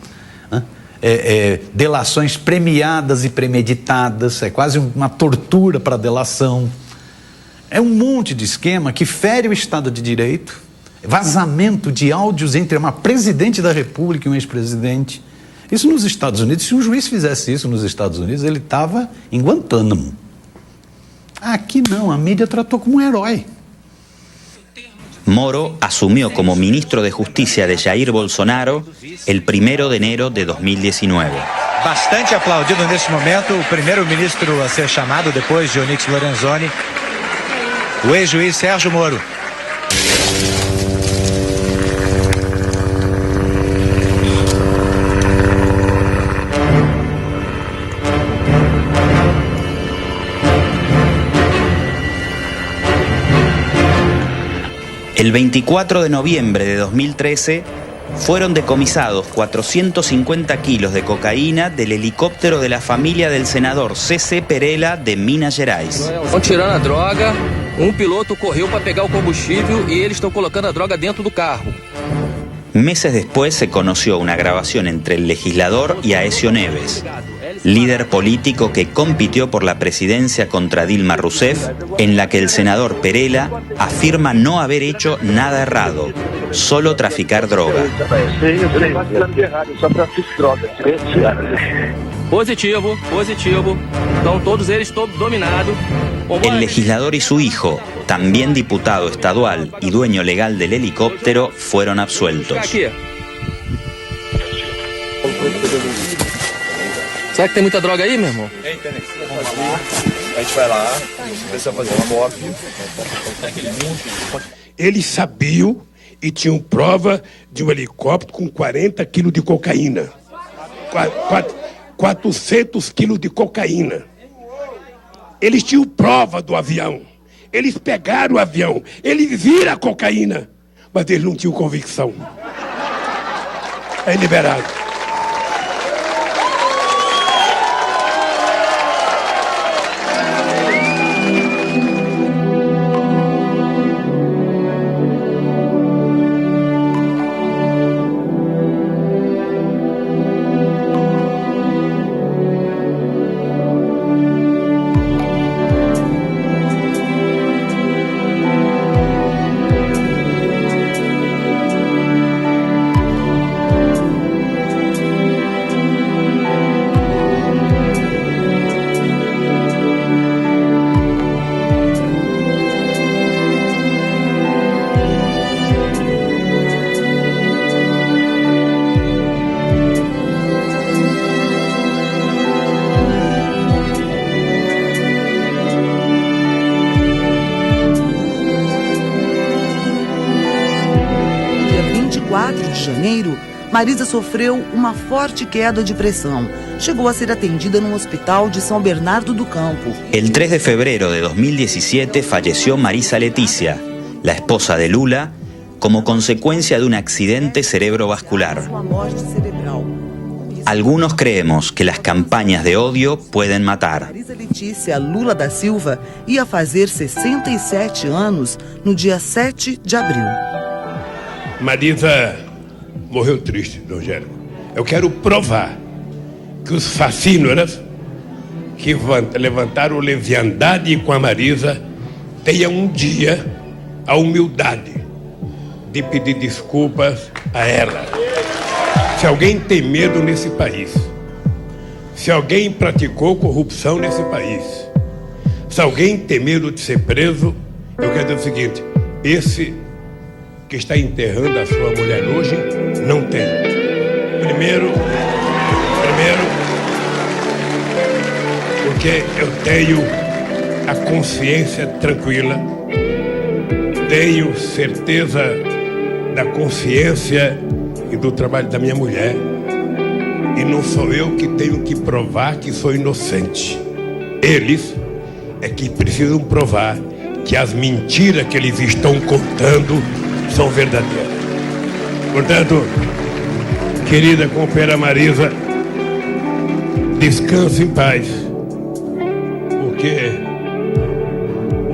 né? É delações premiadas e premeditadas, é quase uma tortura para a delação. É um monte de esquema que fere o Estado de Direito, vazamento de áudios entre uma presidente da República e um ex-presidente. Isso nos Estados Unidos, se um juiz fizesse isso nos Estados Unidos, ele estava em Guantánamo. Aqui não, a mídia tratou como um herói. Moro asumió como ministro de Justicia de Jair Bolsonaro el 1 de enero de 2019. Bastante aplaudido neste momento, o primeiro-ministro a ser chamado depois de Onyx Lorenzoni, o ex-juiz Sérgio Moro. El 24 de noviembre de 2013 fueron decomisados 450 kilos de cocaína del helicóptero de la familia del senador C.C. Perella de Minas Gerais. Estão tirando a droga, piloto correu para pegar o combustível e eles estão colocando a droga dentro do carro. Meses después se conoció una grabación entre el legislador y Aécio Neves, líder político que compitió por la presidencia contra Dilma Rousseff, en la que el senador Perella afirma no haber hecho nada errado, solo traficar droga. Positivo. Estão todos eles dominados. El legislador y su hijo, también diputado estadual y dueño legal del helicóptero, fueron absueltos. Será que tem muita droga aí, meu irmão? Tem. A gente vai lá, precisa fazer uma cópia. Eles sabiam e tinham prova de um helicóptero com 40 quilos de cocaína. 400 quilos de cocaína. Eles tinham prova do avião. Eles pegaram o avião. Eles viram a cocaína. Mas eles não tinham convicção. É liberado. De janeiro, Marisa sofreu uma forte queda de pressão. Chegou a ser atendida num hospital de São Bernardo do Campo. El 3 de febrero de 2017 falleció Marisa Leticia, la esposa de Lula, como consecuencia de un accidente cerebrovascular. Algunos creemos que las campañas de odio pueden matar. Marisa Letícia Lula da Silva ia fazer 67 anos no dia 7 de abril. Marisa morreu triste, Rogério. Eu quero provar que os fascínoras que levantaram leviandade com a Marisa tenham um dia a humildade de pedir desculpas a ela. Se alguém tem medo nesse país, se alguém praticou corrupção nesse país, se alguém tem medo de ser preso, eu quero dizer o seguinte: esse que está enterrando a sua mulher hoje não tem. Primeiro, porque eu tenho a consciência tranquila, tenho certeza da consciência e do trabalho da minha mulher, e não sou eu que tenho que provar que sou inocente. Eles é que precisam provar que as mentiras que eles estão contando são verdadeiras. Portanto, querida companheira Marisa, descanse em paz, porque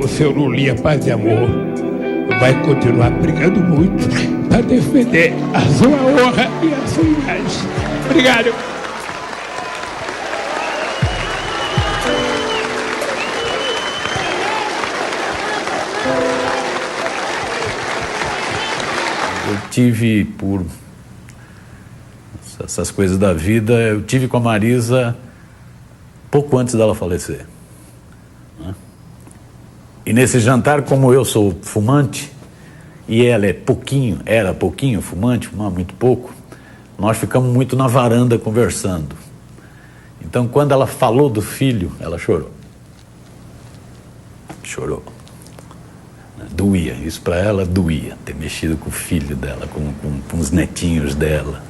o seu Lulinha Paz e Amor vai continuar brigando muito para defender a sua honra e a sua imagem. Obrigado. Eu tive, por essas coisas da vida, eu tive com a Marisa pouco antes dela falecer. E nesse jantar, como eu sou fumante, e ela era pouquinho fumante, fumava muito pouco, nós ficamos muito na varanda conversando. Então, quando ela falou do filho, ela chorou. Chorou. Doía, isso para ela doía, ter mexido com o filho dela, com os netinhos dela.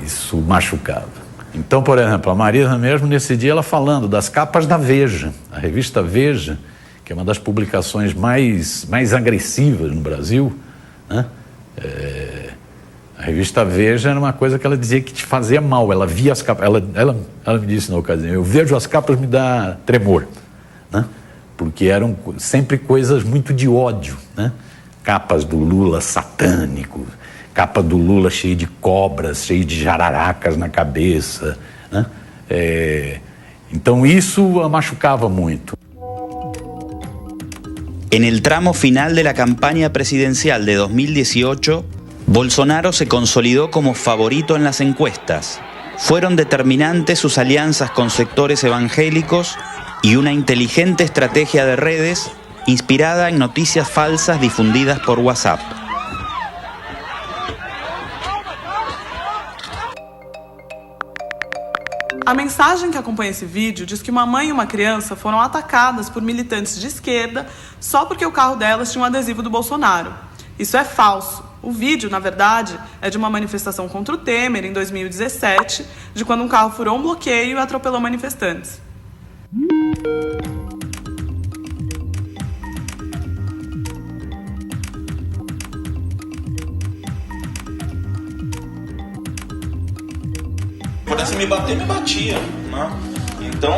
Isso machucava. Então, por exemplo, a Marisa mesmo, nesse dia, ela falando das capas da Veja, a revista Veja, que é uma das publicações mais agressivas no Brasil, né? A revista Veja era uma coisa que ela dizia que te fazia mal. Ela via as capas, ela me disse na ocasião: eu vejo as capas, me dá tremor, né? Porque eram sempre coisas muito de ódio, né? Capas do Lula satânico, capa do Lula cheia de cobras, cheia de jararacas na cabeça, né? Então isso a machucava muito. En el tramo final de la campaña presidencial de 2018, Bolsonaro se consolidó como favorito en las encuestas. Fueron determinantes sus alianzas con sectores evangélicos y una inteligente estrategia de redes inspirada en noticias falsas difundidas por WhatsApp. A mensagem que acompanha esse vídeo diz que uma mãe e uma criança foram atacadas por militantes de esquerda só porque o carro delas tinha um adesivo do Bolsonaro. Isso é falso. O vídeo, na verdade, é de uma manifestação contra o Temer em 2017, de quando um carro furou um bloqueio e atropelou manifestantes. Se me bater, me batia, né? Então,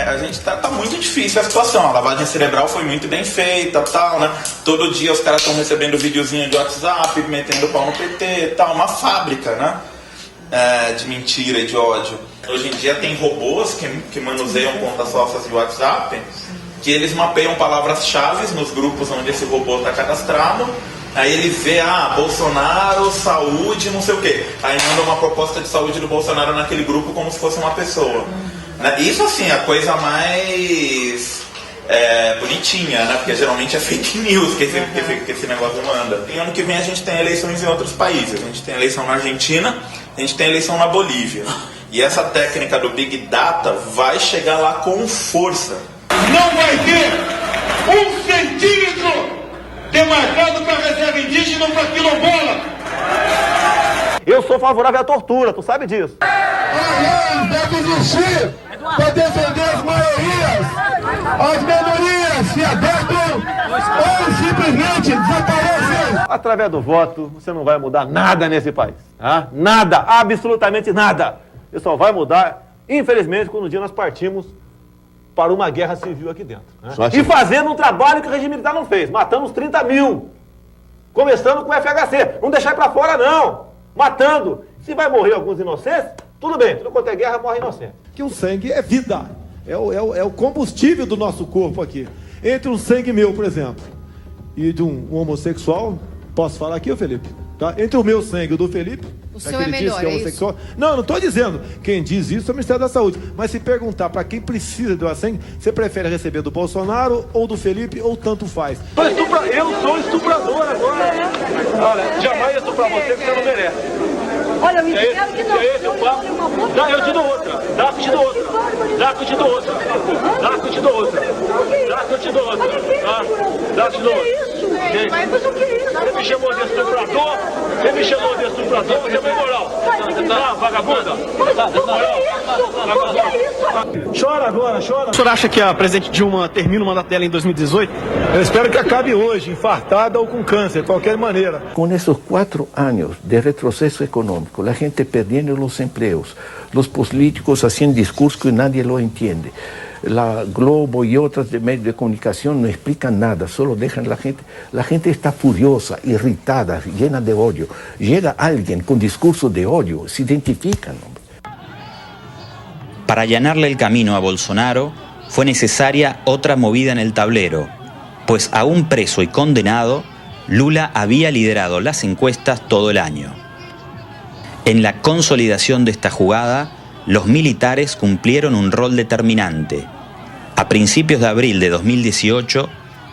a gente tá muito difícil a situação. A lavagem cerebral foi muito bem feita, tal, né? Todo dia os caras estão recebendo videozinho de WhatsApp, metendo pau no PT, tal, uma fábrica, né? De mentira e de ódio. Hoje em dia tem robôs que manuseiam contas falsas de WhatsApp, que eles mapeiam palavras-chave nos grupos onde esse robô está cadastrado. Aí ele vê, Bolsonaro, saúde, não sei o quê. Aí manda uma proposta de saúde do Bolsonaro naquele grupo como se fosse uma pessoa. Isso, assim, é a coisa mais bonitinha, né? Porque geralmente é fake news que esse negócio manda. E ano que vem a gente tem eleições em outros países. A gente tem eleição na Argentina, a gente tem eleição na Bolívia. E essa técnica do Big Data vai chegar lá com força. Não vai ter 1 centímetro demarcado para a reserva indígena ou para quilombola. Eu sou favorável à tortura, tu sabe disso. Deve existir para defender as maiorias, as minorias se adaptam ou simplesmente desaparecem. Através do voto, você não vai mudar nada nesse país. Tá? Nada, absolutamente nada. Você só vai mudar, infelizmente, quando um dia nós partimos para uma guerra civil aqui dentro. Né? E fazendo um trabalho que o regime militar não fez. Matamos 30 mil. Começando com o FHC. Não deixar para fora, não. Matando. Se vai morrer alguns inocentes, tudo bem. Tudo quanto é guerra, morre inocente. Que o sangue é vida. É o combustível do nosso corpo aqui. Entre um sangue meu, por exemplo, e de um homossexual, posso falar aqui, Felipe? Tá? Entre o meu sangue e o do Felipe, o seu é melhor, que é homossexual. É isso? Não estou dizendo. Quem diz isso é o Ministério da Saúde. Mas se perguntar para quem precisa doar sangue, você prefere receber do Bolsonaro ou do Felipe ou tanto faz? Eu sou estuprador agora. Olha, jamais estuprar você que você não merece. Olha, eu espero que não. Dá, eu te dou outra. Dá que eu te dou outra. Dá que eu te dou outra. Dá que eu te dou outra. Dá que eu te dou outra. Dá que eu te dou outra. Mas o que é isso? Você me chamou de estuprador? Você me chamou de estuprador? Você é moral. Vagabunda? Chora agora, chora. O senhor acha que a presidente Dilma termina o mandato dela em 2018? Eu espero que acabe hoje, infartada ou com câncer, de qualquer maneira. Com esses 4 anos de retrocesso econômico, a gente perdendo os empregos, os políticos fazendo discursos que nadie lo entende. La Globo y otras de medios de comunicación no explican nada, solo dejan la gente está furiosa, irritada, llena de odio. Llega alguien con discurso de odio, se identifican. Para allanarle el camino a Bolsonaro, fue necesaria otra movida en el tablero, pues aún preso y condenado, Lula había liderado las encuestas todo el año. En la consolidación de esta jugada, los militares cumplieron un rol determinante. A principios de abril de 2018,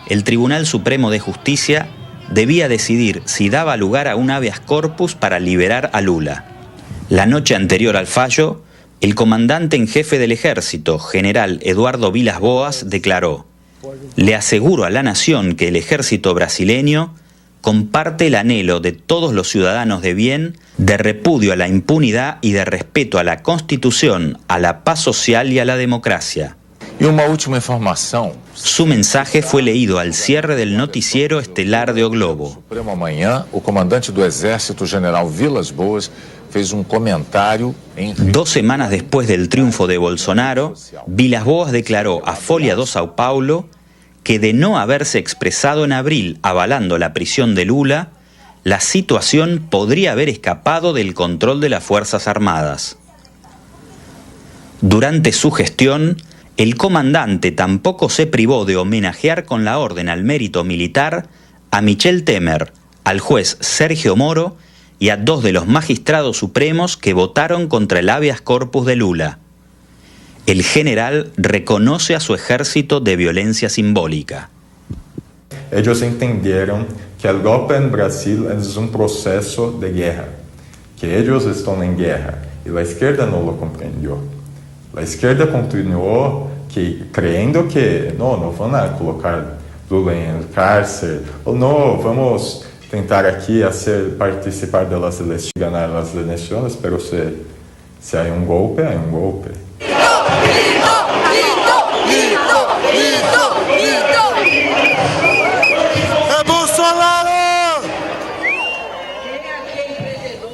el Tribunal Supremo de Justicia debía decidir si daba lugar a un habeas corpus para liberar a Lula. La noche anterior al fallo, el comandante en jefe del ejército, general Eduardo Vilas Boas, declaró: «Le aseguro a la nación que el ejército brasileño comparte el anhelo de todos los ciudadanos de bien, de repudio a la impunidad y de respeto a la Constitución, a la paz social y a la democracia». Y una última información. Su mensaje fue leído al cierre del noticiero estelar de O Globo. Supremo amanhã, o comandante do Exército, general Vilas Boas, fez un comentario en... 2 semanas después del triunfo de Bolsonaro, Vilas Boas declaró a Folha do São Paulo que de no haberse expresado en abril avalando la prisión de Lula, la situación podría haber escapado del control de las Fuerzas Armadas. Durante su gestión, el comandante tampoco se privó de homenajear con la Orden al Mérito Militar a Michel Temer, al juez Sergio Moro y a 2 de los magistrados supremos que votaron contra el habeas corpus de Lula. El general reconoce a su ejército de violencia simbólica. Ellos entendieron que el golpe en Brasil es un proceso de guerra, que ellos están en guerra, y la izquierda no lo comprendió. La izquierda continuó creyendo que no van a colocar Lula en el cárcel, o no, vamos tentar aquí participar de las elecciones, ganar las elecciones, pero si hay un golpe, hay un golpe.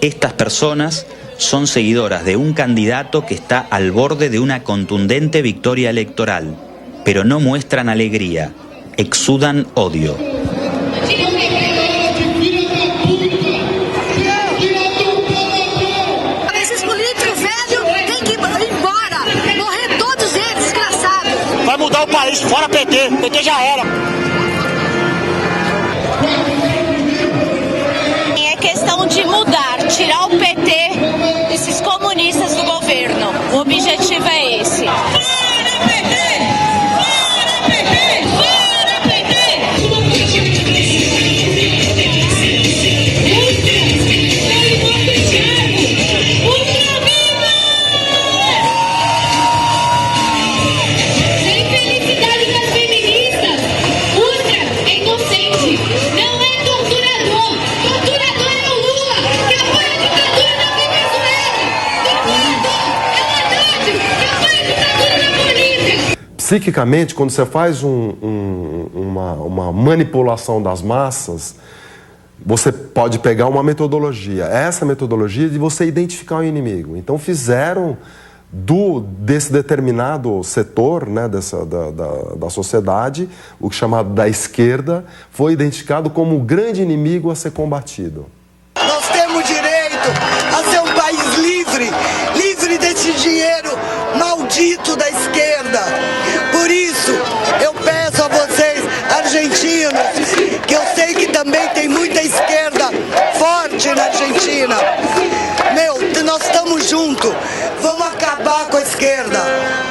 Estas personas son seguidoras de un candidato que está al borde de una contundente victoria electoral, pero no muestran alegría, exudan odio. Esses políticos velhos têm que ir embora, morrer todos eles, desgraçados. Vai mudar o país, fora PT, PT já era. É questão de mudar, tirar o PT, esses comunistas do governo. O objetivo é esse. Não é torturador. Torturador é o Lula, que apoia a ditadura. psiquicamente, quando você faz uma manipulação das massas, você pode pegar uma metodologia. Essa metodologia é de você identificar o inimigo. Então fizeram desse determinado setor, né, da sociedade, o chamado da esquerda, foi identificado como o grande inimigo a ser combatido. Nós temos direito a ser um país livre, livre desse dinheiro maldito da esquerda. Por isso, eu peço a vocês, argentinos, que eu sei que também tem muita esquerda forte na Argentina. Nós estamos juntos. Vamos acabar com a esquerda,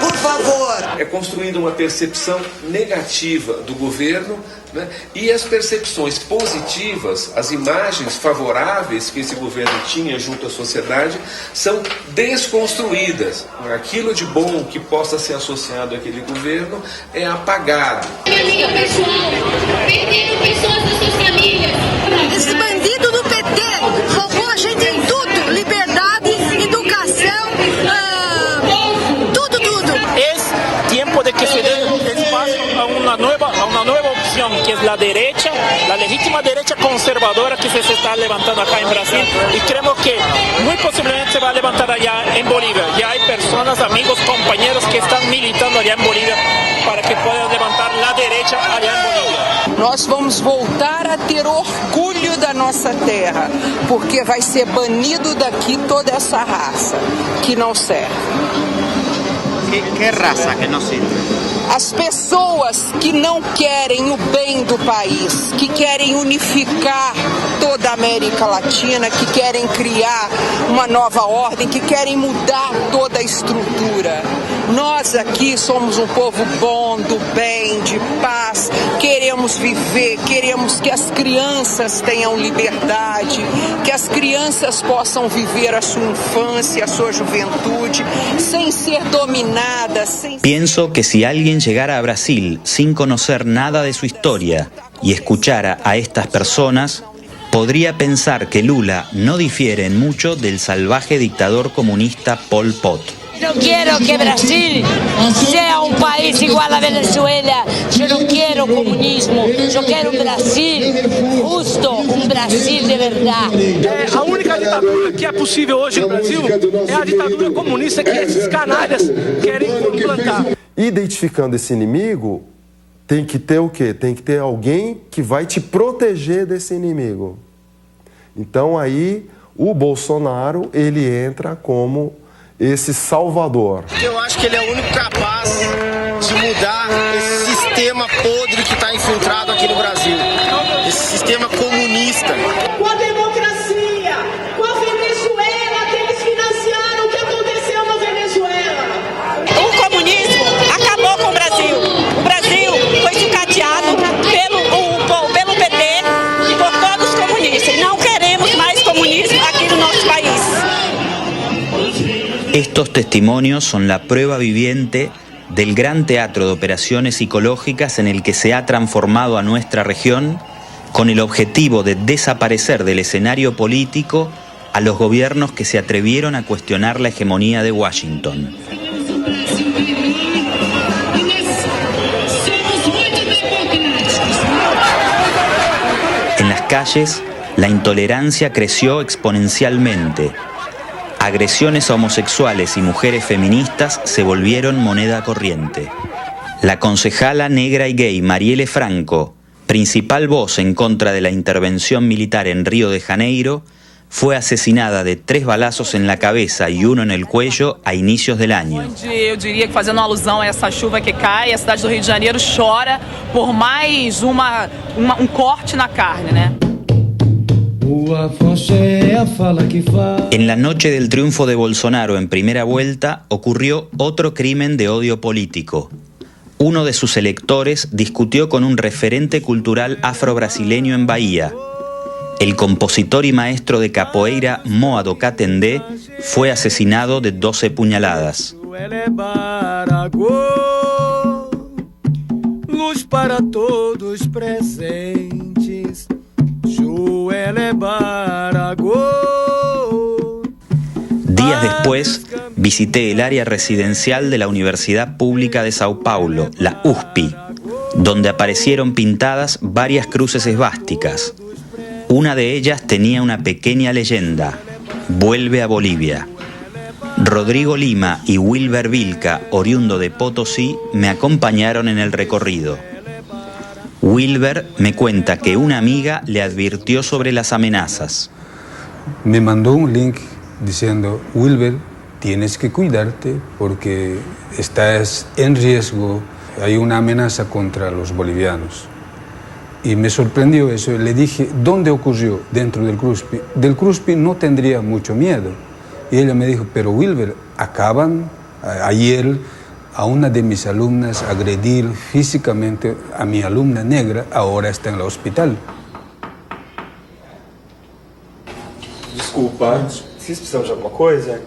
por favor. É construindo uma percepção negativa do governo, né? E as percepções positivas, as imagens favoráveis que esse governo tinha junto à sociedade são desconstruídas. Aquilo de bom que possa ser associado àquele governo é apagado. Família pessoal, perderam pessoas das suas famílias. Esse bandido do PT roubou a gente em tudo, liberdade, educação, tudo. Es tiempo de que se dé espacio a una nueva opción, que es la derecha, la legítima derecha conservadora que se está levantando acá en Brasil, y creemos que muy posiblemente se va a levantar allá en Bolivia. Ya hay personas, amigos, compañeros que están militando allá en Bolivia para que puedan levantar la derecha allá en Bolívia. Nós vamos voltar a ter orgulho da nossa terra, porque vai ser banido daqui toda essa raça que não serve. Que raça que não sirve? As pessoas que não querem o bem do país, que querem unificar toda a América Latina, que querem criar uma nova ordem, que querem mudar toda a estrutura. Nós aqui somos um povo bom, do bem, de paz, queremos viver, queremos que as crianças tenham liberdade, que as crianças possam viver a sua infância, a sua juventude, sem ser dominadas. Pienso que si alguien llegara a Brasil sin conocer nada de su historia y escuchara a estas personas, podría pensar que Lula no difiere en mucho del salvaje dictador comunista Pol Pot. No quiero que Brasil sea un país igual a Venezuela. Yo no quiero comunismo. Yo quiero un Brasil justo, un Brasil de verdad. A única ditadura que é possível hoje no Brasil é a ditadura comunista que esses canalhas querem implantar. Identificando esse inimigo, tem que ter o quê? Tem que ter alguém que vai te proteger desse inimigo. Então aí o Bolsonaro, ele entra como esse salvador. Eu acho que ele é o único capaz de mudar esse sistema podre que está infiltrado aqui no Brasil. Esse sistema comunista. Com a democracia, com a Venezuela, que eles financiaram o que aconteceu na Venezuela. O comunismo acabou com o Brasil. O Brasil foi sucateado pelo PT e por todos os comunistas. Não queremos mais comunismo aqui no nosso país. Estos testimonios son la prueba viviente del gran teatro de operaciones psicológicas en el que se ha transformado a nuestra región con el objetivo de desaparecer del escenario político a los gobiernos que se atrevieron a cuestionar la hegemonía de Washington. En las calles, la intolerancia creció exponencialmente. Agresiones a homosexuales y mujeres feministas se volvieron moneda corriente. La concejala negra y gay Marielle Franco, principal voz en contra de la intervención militar en Río de Janeiro, fue asesinada de 3 balazos en la cabeza y 1 en el cuello a inicios del año. Eu diria que, fazendo alusão a essa chuva que cai, a cidade do Rio de Janeiro chora por mais um corte na carne, né? En la noche del triunfo de Bolsonaro en primera vuelta ocurrió otro crimen de odio político. Uno de sus electores discutió con un referente cultural afro-brasileño en Bahía. El compositor y maestro de capoeira Moado Katendé fue asesinado de 12 puñaladas. Luz para todos presentes. Días después, visité el área residencial de la Universidad Pública de Sao Paulo, la USP, donde aparecieron pintadas varias cruces esvásticas. Una de ellas tenía una pequeña leyenda: «Vuelve a Bolivia». Rodrigo Lima y Wilber Vilca, oriundo de Potosí, me acompañaron en el recorrido. Wilber me cuenta que una amiga le advirtió sobre las amenazas. Me mandó un link diciendo: Wilber, tienes que cuidarte porque estás en riesgo, hay una amenaza contra los bolivianos. Y me sorprendió eso, le dije: ¿dónde ocurrió? Dentro del CRUSP. Del CRUSP no tendría mucho miedo. Y ella me dijo: pero Wilber, acaban ayer a una de mis alumnas agredir fisicamente a mi alumna negra, ahora está en el hospital. Desculpa, vocês precisam de alguma coisa?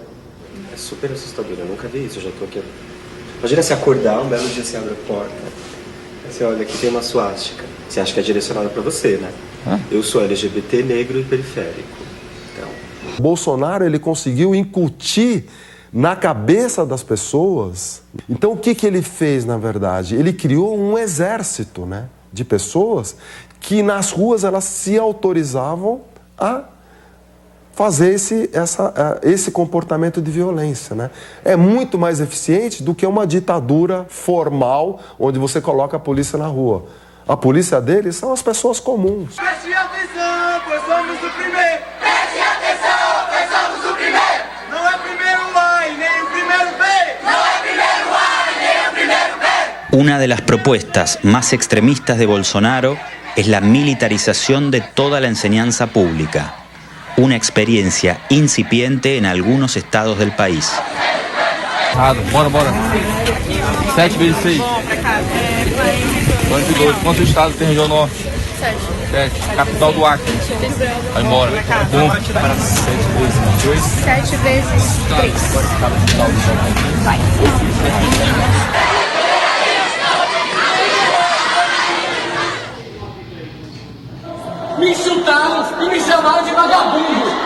É super assustador, eu nunca vi isso, eu já tô aqui. Imagina se acordar, um belo dia você abre a porta, aí você olha, aqui tem uma suástica. Você acha que é direcionada para você, né? Eu sou LGBT, negro e periférico. Bolsonaro, ele conseguiu incutir na cabeça das pessoas. Então, o que ele fez, na verdade? Ele criou um exército, né, de pessoas que nas ruas elas se autorizavam a fazer esse comportamento de violência, né? É muito mais eficiente do que uma ditadura formal, onde você coloca a polícia na rua. A polícia deles são as pessoas comuns. Preste atenção, pois vamos o primeiro. Preste atenção, pois vamos o primeiro. Não é primeiro A e nem o primeiro B. Não é primeiro A e nem o primeiro B. Una de las propuestas más extremistas de Bolsonaro es la militarización de toda la enseñanza pública, una experiencia incipiente en algunos estados del país. Bora. 7 vezes 6. 42. Quantos estados tem região norte? 7. Capital do Acre. Vai embora. 7 vezes 2. 7 vezes 3. Vai. Me insultaram e me chamaram de vagabundo.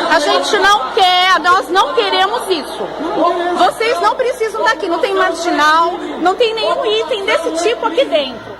A gente não quer, nós não queremos isso. Vocês não precisam estar aqui, não tem marginal, não tem nenhum item desse tipo aqui dentro.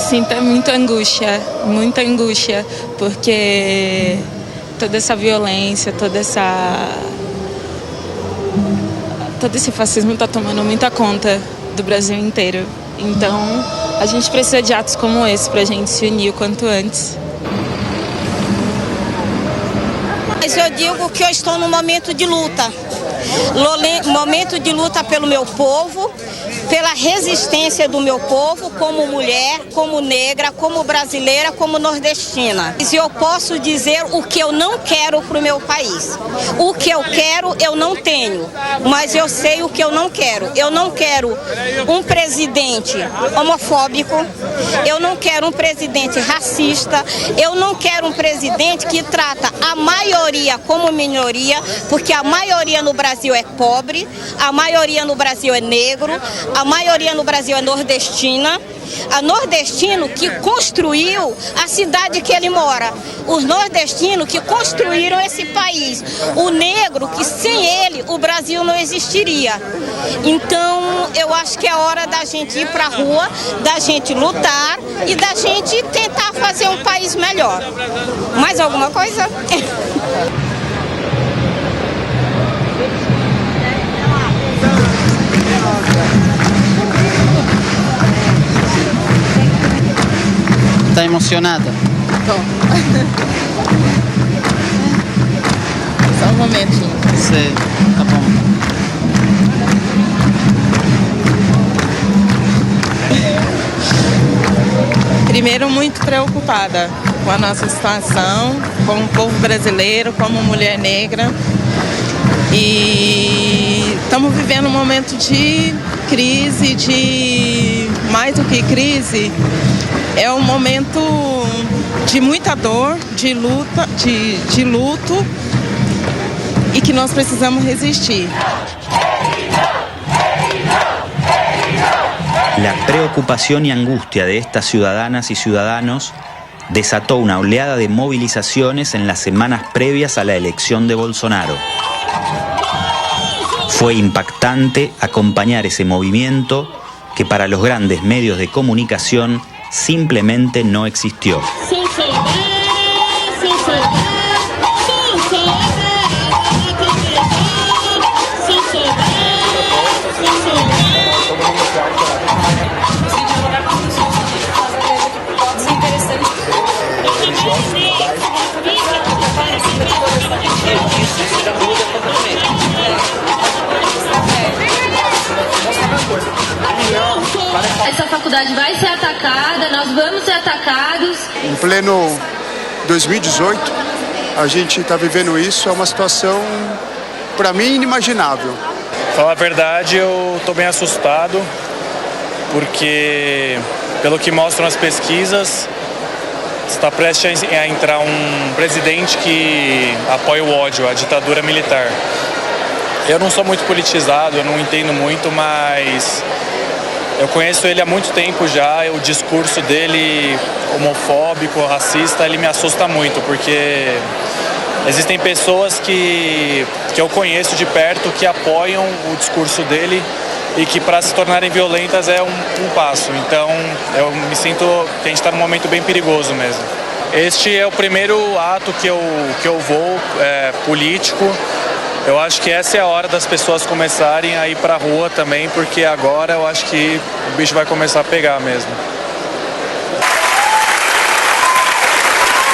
Sinto muita angústia, porque toda essa violência, todo esse fascismo está tomando muita conta do Brasil inteiro. Então, a gente precisa de atos como esse para a gente se unir o quanto antes. Mas eu digo que eu estou num momento de luta. Momento de luta pelo meu povo, pela resistência do meu povo, como mulher, como negra, como brasileira, como nordestina. E eu posso dizer o que eu não quero para o meu país. O que eu quero, eu não tenho, mas eu sei o que eu não quero. Eu não quero um presidente homofóbico, eu não quero um presidente racista, eu não quero um presidente que trata a maioria como minoria, porque a maioria no Brasil é pobre, a maioria no Brasil é negro, a maioria no Brasil é nordestina. A nordestino que construiu a cidade que ele mora, os nordestinos que construíram esse país, o negro que sem ele o Brasil não existiria. Então eu acho que é hora da gente ir para a rua, da gente lutar e da gente tentar fazer um país melhor. Mais alguma coisa? Tá emocionada? Tô. Só um momentinho. Sei, tá bom. Primeiro, muito preocupada com a nossa situação, como povo brasileiro, como mulher negra. E estamos vivendo um momento de crise, mais do que crise, é um momento de muita dor, de luta, de luto, e que nós precisamos resistir. La preocupación y angustia de estas ciudadanas y ciudadanos desató una oleada de movilizaciones en las semanas previas a la elección de Bolsonaro. Fue impactante acompañar ese movimiento que para los grandes medios de comunicación simplemente no existió. Essa faculdade vai ser atacada, nós vamos ser atacados. Em pleno 2018, a gente está vivendo isso, é uma situação, para mim, inimaginável. Falar a verdade, eu estou bem assustado, porque, pelo que mostram as pesquisas, está prestes a entrar um presidente que apoia o ódio, a ditadura militar. Eu não sou muito politizado, eu não entendo muito, mas eu conheço ele há muito tempo já, o discurso dele homofóbico, racista, ele me assusta muito, porque existem pessoas que eu conheço de perto que apoiam o discurso dele e que para se tornarem violentas é um passo. Então eu me sinto que a gente está num momento bem perigoso mesmo. Este é o primeiro ato que eu vou político. Eu acho que essa é a hora das pessoas começarem a ir para a rua também, porque agora eu acho que o bicho vai começar a pegar mesmo.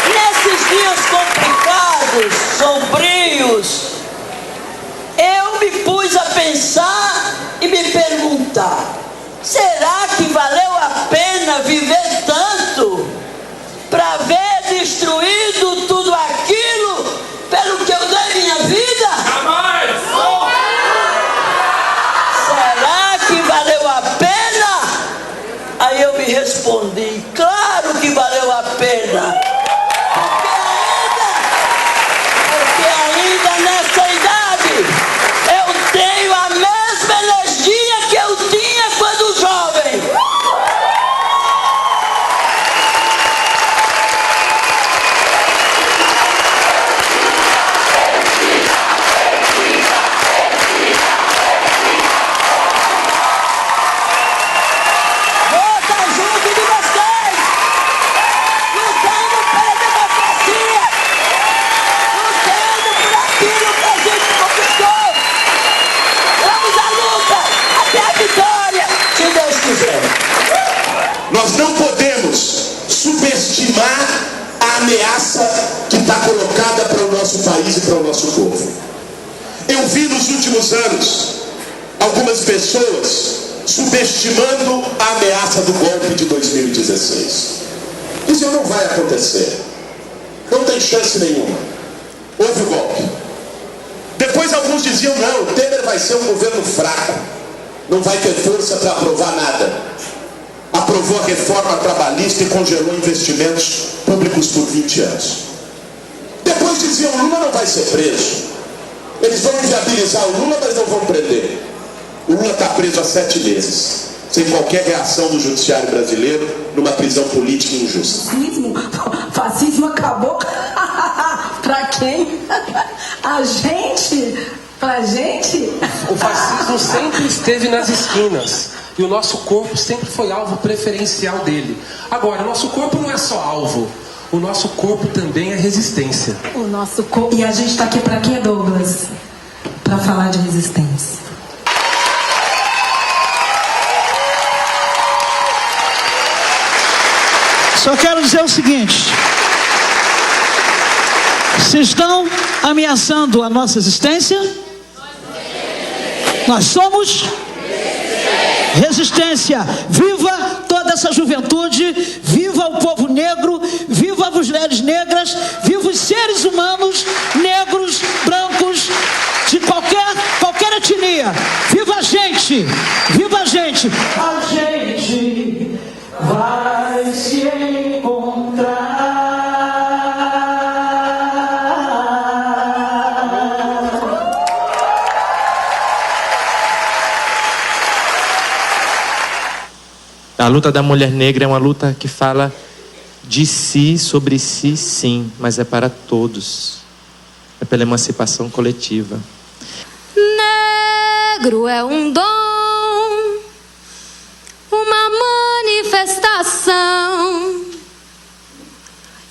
Nesses dias complicados, sombrios, eu me pus a pensar e me perguntar: será que valeu a pena viver tanto para ver destruído tudo aquilo pelo que eu dei minha vida? Jamais! Será que valeu a pena? Aí eu me respondi: claro que valeu a pena. Porque ainda nessa idade eu tenho a mesma energia que eu tinha quando jovem. Nós não podemos subestimar a ameaça que está colocada para o nosso nosso país e para o nosso povo. Eu vi nos últimos anos algumas pessoas subestimando a ameaça do golpe de 2016. Isso não vai acontecer. Não tem chance nenhuma. Houve o golpe. Depois alguns diziam, não, o Temer vai ser um governo fraco. Não vai ter força para aprovar nada. Aprovou a reforma trabalhista e congelou investimentos públicos por 20 anos. Depois diziam, Lula não vai ser preso. Eles vão inviabilizar o Lula, mas não vão prender. O Lula está preso há 7 meses, sem qualquer reação do judiciário brasileiro, numa prisão política injusta. Fascismo acabou? Pra quem? A gente? Pra gente? O fascismo sempre esteve nas esquinas. E o nosso corpo sempre foi alvo preferencial dele. Agora, o nosso corpo não é só alvo. O nosso corpo também é resistência. O nosso corpo... E a gente tá aqui pra quê, Douglas? Pra falar de resistência. Só quero dizer o seguinte: se estão ameaçando a nossa existência, nós somos resistência. Viva toda essa juventude, viva o povo negro, viva as mulheres negras, viva os seres humanos negros, brancos, de qualquer etnia. Viva a gente, viva a gente. A gente vai se encontrar. A luta da mulher negra é uma luta que fala de si, sobre si, sim, mas é para todos. É pela emancipação coletiva. Negro é um dom, uma manifestação.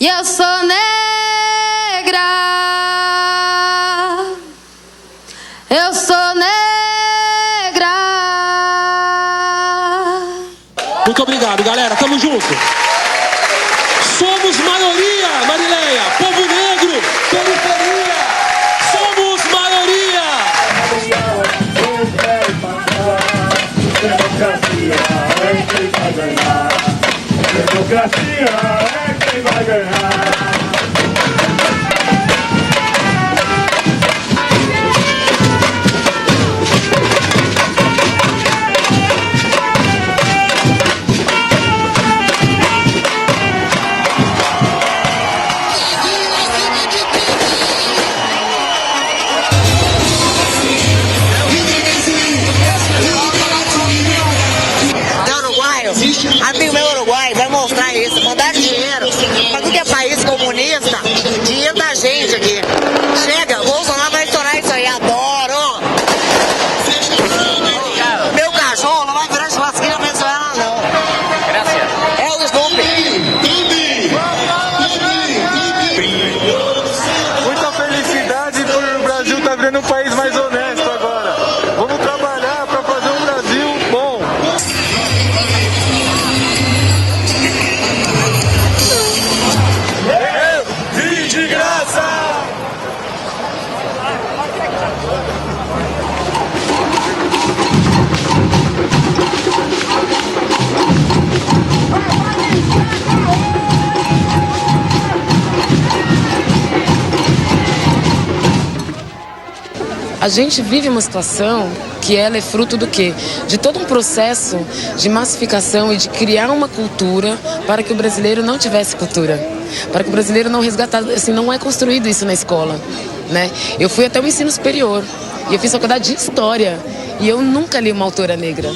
E eu sou negra. Eu sou negra. Muito obrigado, galera. Tamo junto. Somos maioria, Marileia. Povo negro, periferia. Somos maioria. Democracia é quem vai ganhar. Democracia é quem vai ganhar. Amigo meu Uruguai, vai mostrar isso, mandar dinheiro para tudo que é país comunista, dinheiro da gente aqui. Chega, o Bolsonaro vai estourar isso aí, adoro. Meu cachorro não vai virar churrasqueira venezuela não. Graças. É o Snoopy. Muita felicidade por o Brasil estar virando um país mais honesto agora. Vamos trabalhar para fazer um Brasil bom. De graça! A gente vive uma situação que ela é fruto do quê? De todo um processo de massificação e de criar uma cultura para que o brasileiro não tivesse cultura. Para que o brasileiro não resgatasse, assim, não é construído isso na escola, né? Eu fui até o ensino superior e eu fiz faculdade de História e eu nunca li uma autora negra.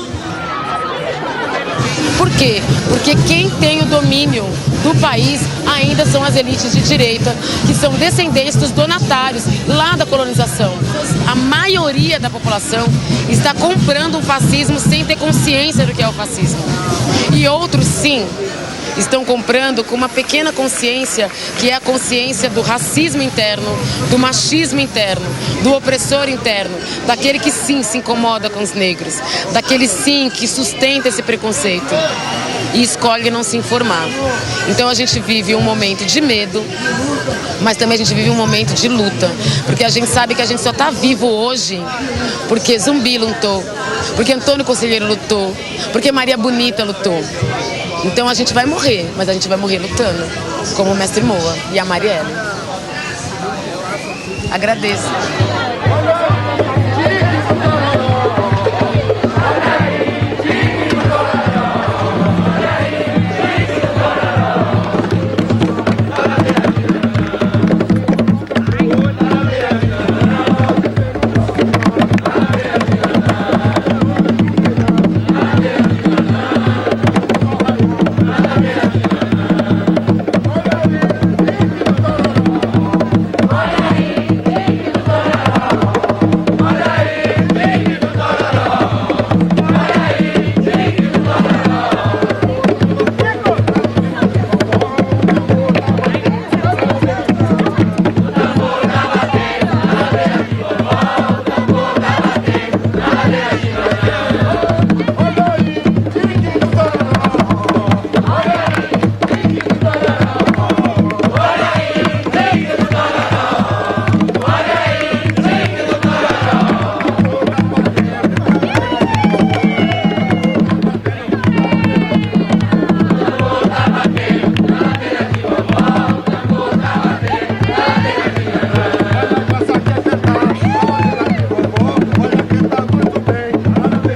Por quê? Porque quem tem o domínio do país ainda são as elites de direita, que são descendentes dos donatários lá da colonização. A maioria da população está comprando o fascismo sem ter consciência do que é o fascismo. E outros, sim, estão comprando com uma pequena consciência, que é a consciência do racismo interno, do machismo interno, do opressor interno, daquele que sim se incomoda com os negros, daquele sim que sustenta esse preconceito e escolhe não se informar. Então a gente vive um momento de medo, mas também a gente vive um momento de luta, porque a gente sabe que a gente só está vivo hoje porque Zumbi lutou, porque Antônio Conselheiro lutou, porque Maria Bonita lutou. Então a gente vai morrer, mas a gente vai morrer lutando, como o Mestre Moa e a Marielle. Agradeço.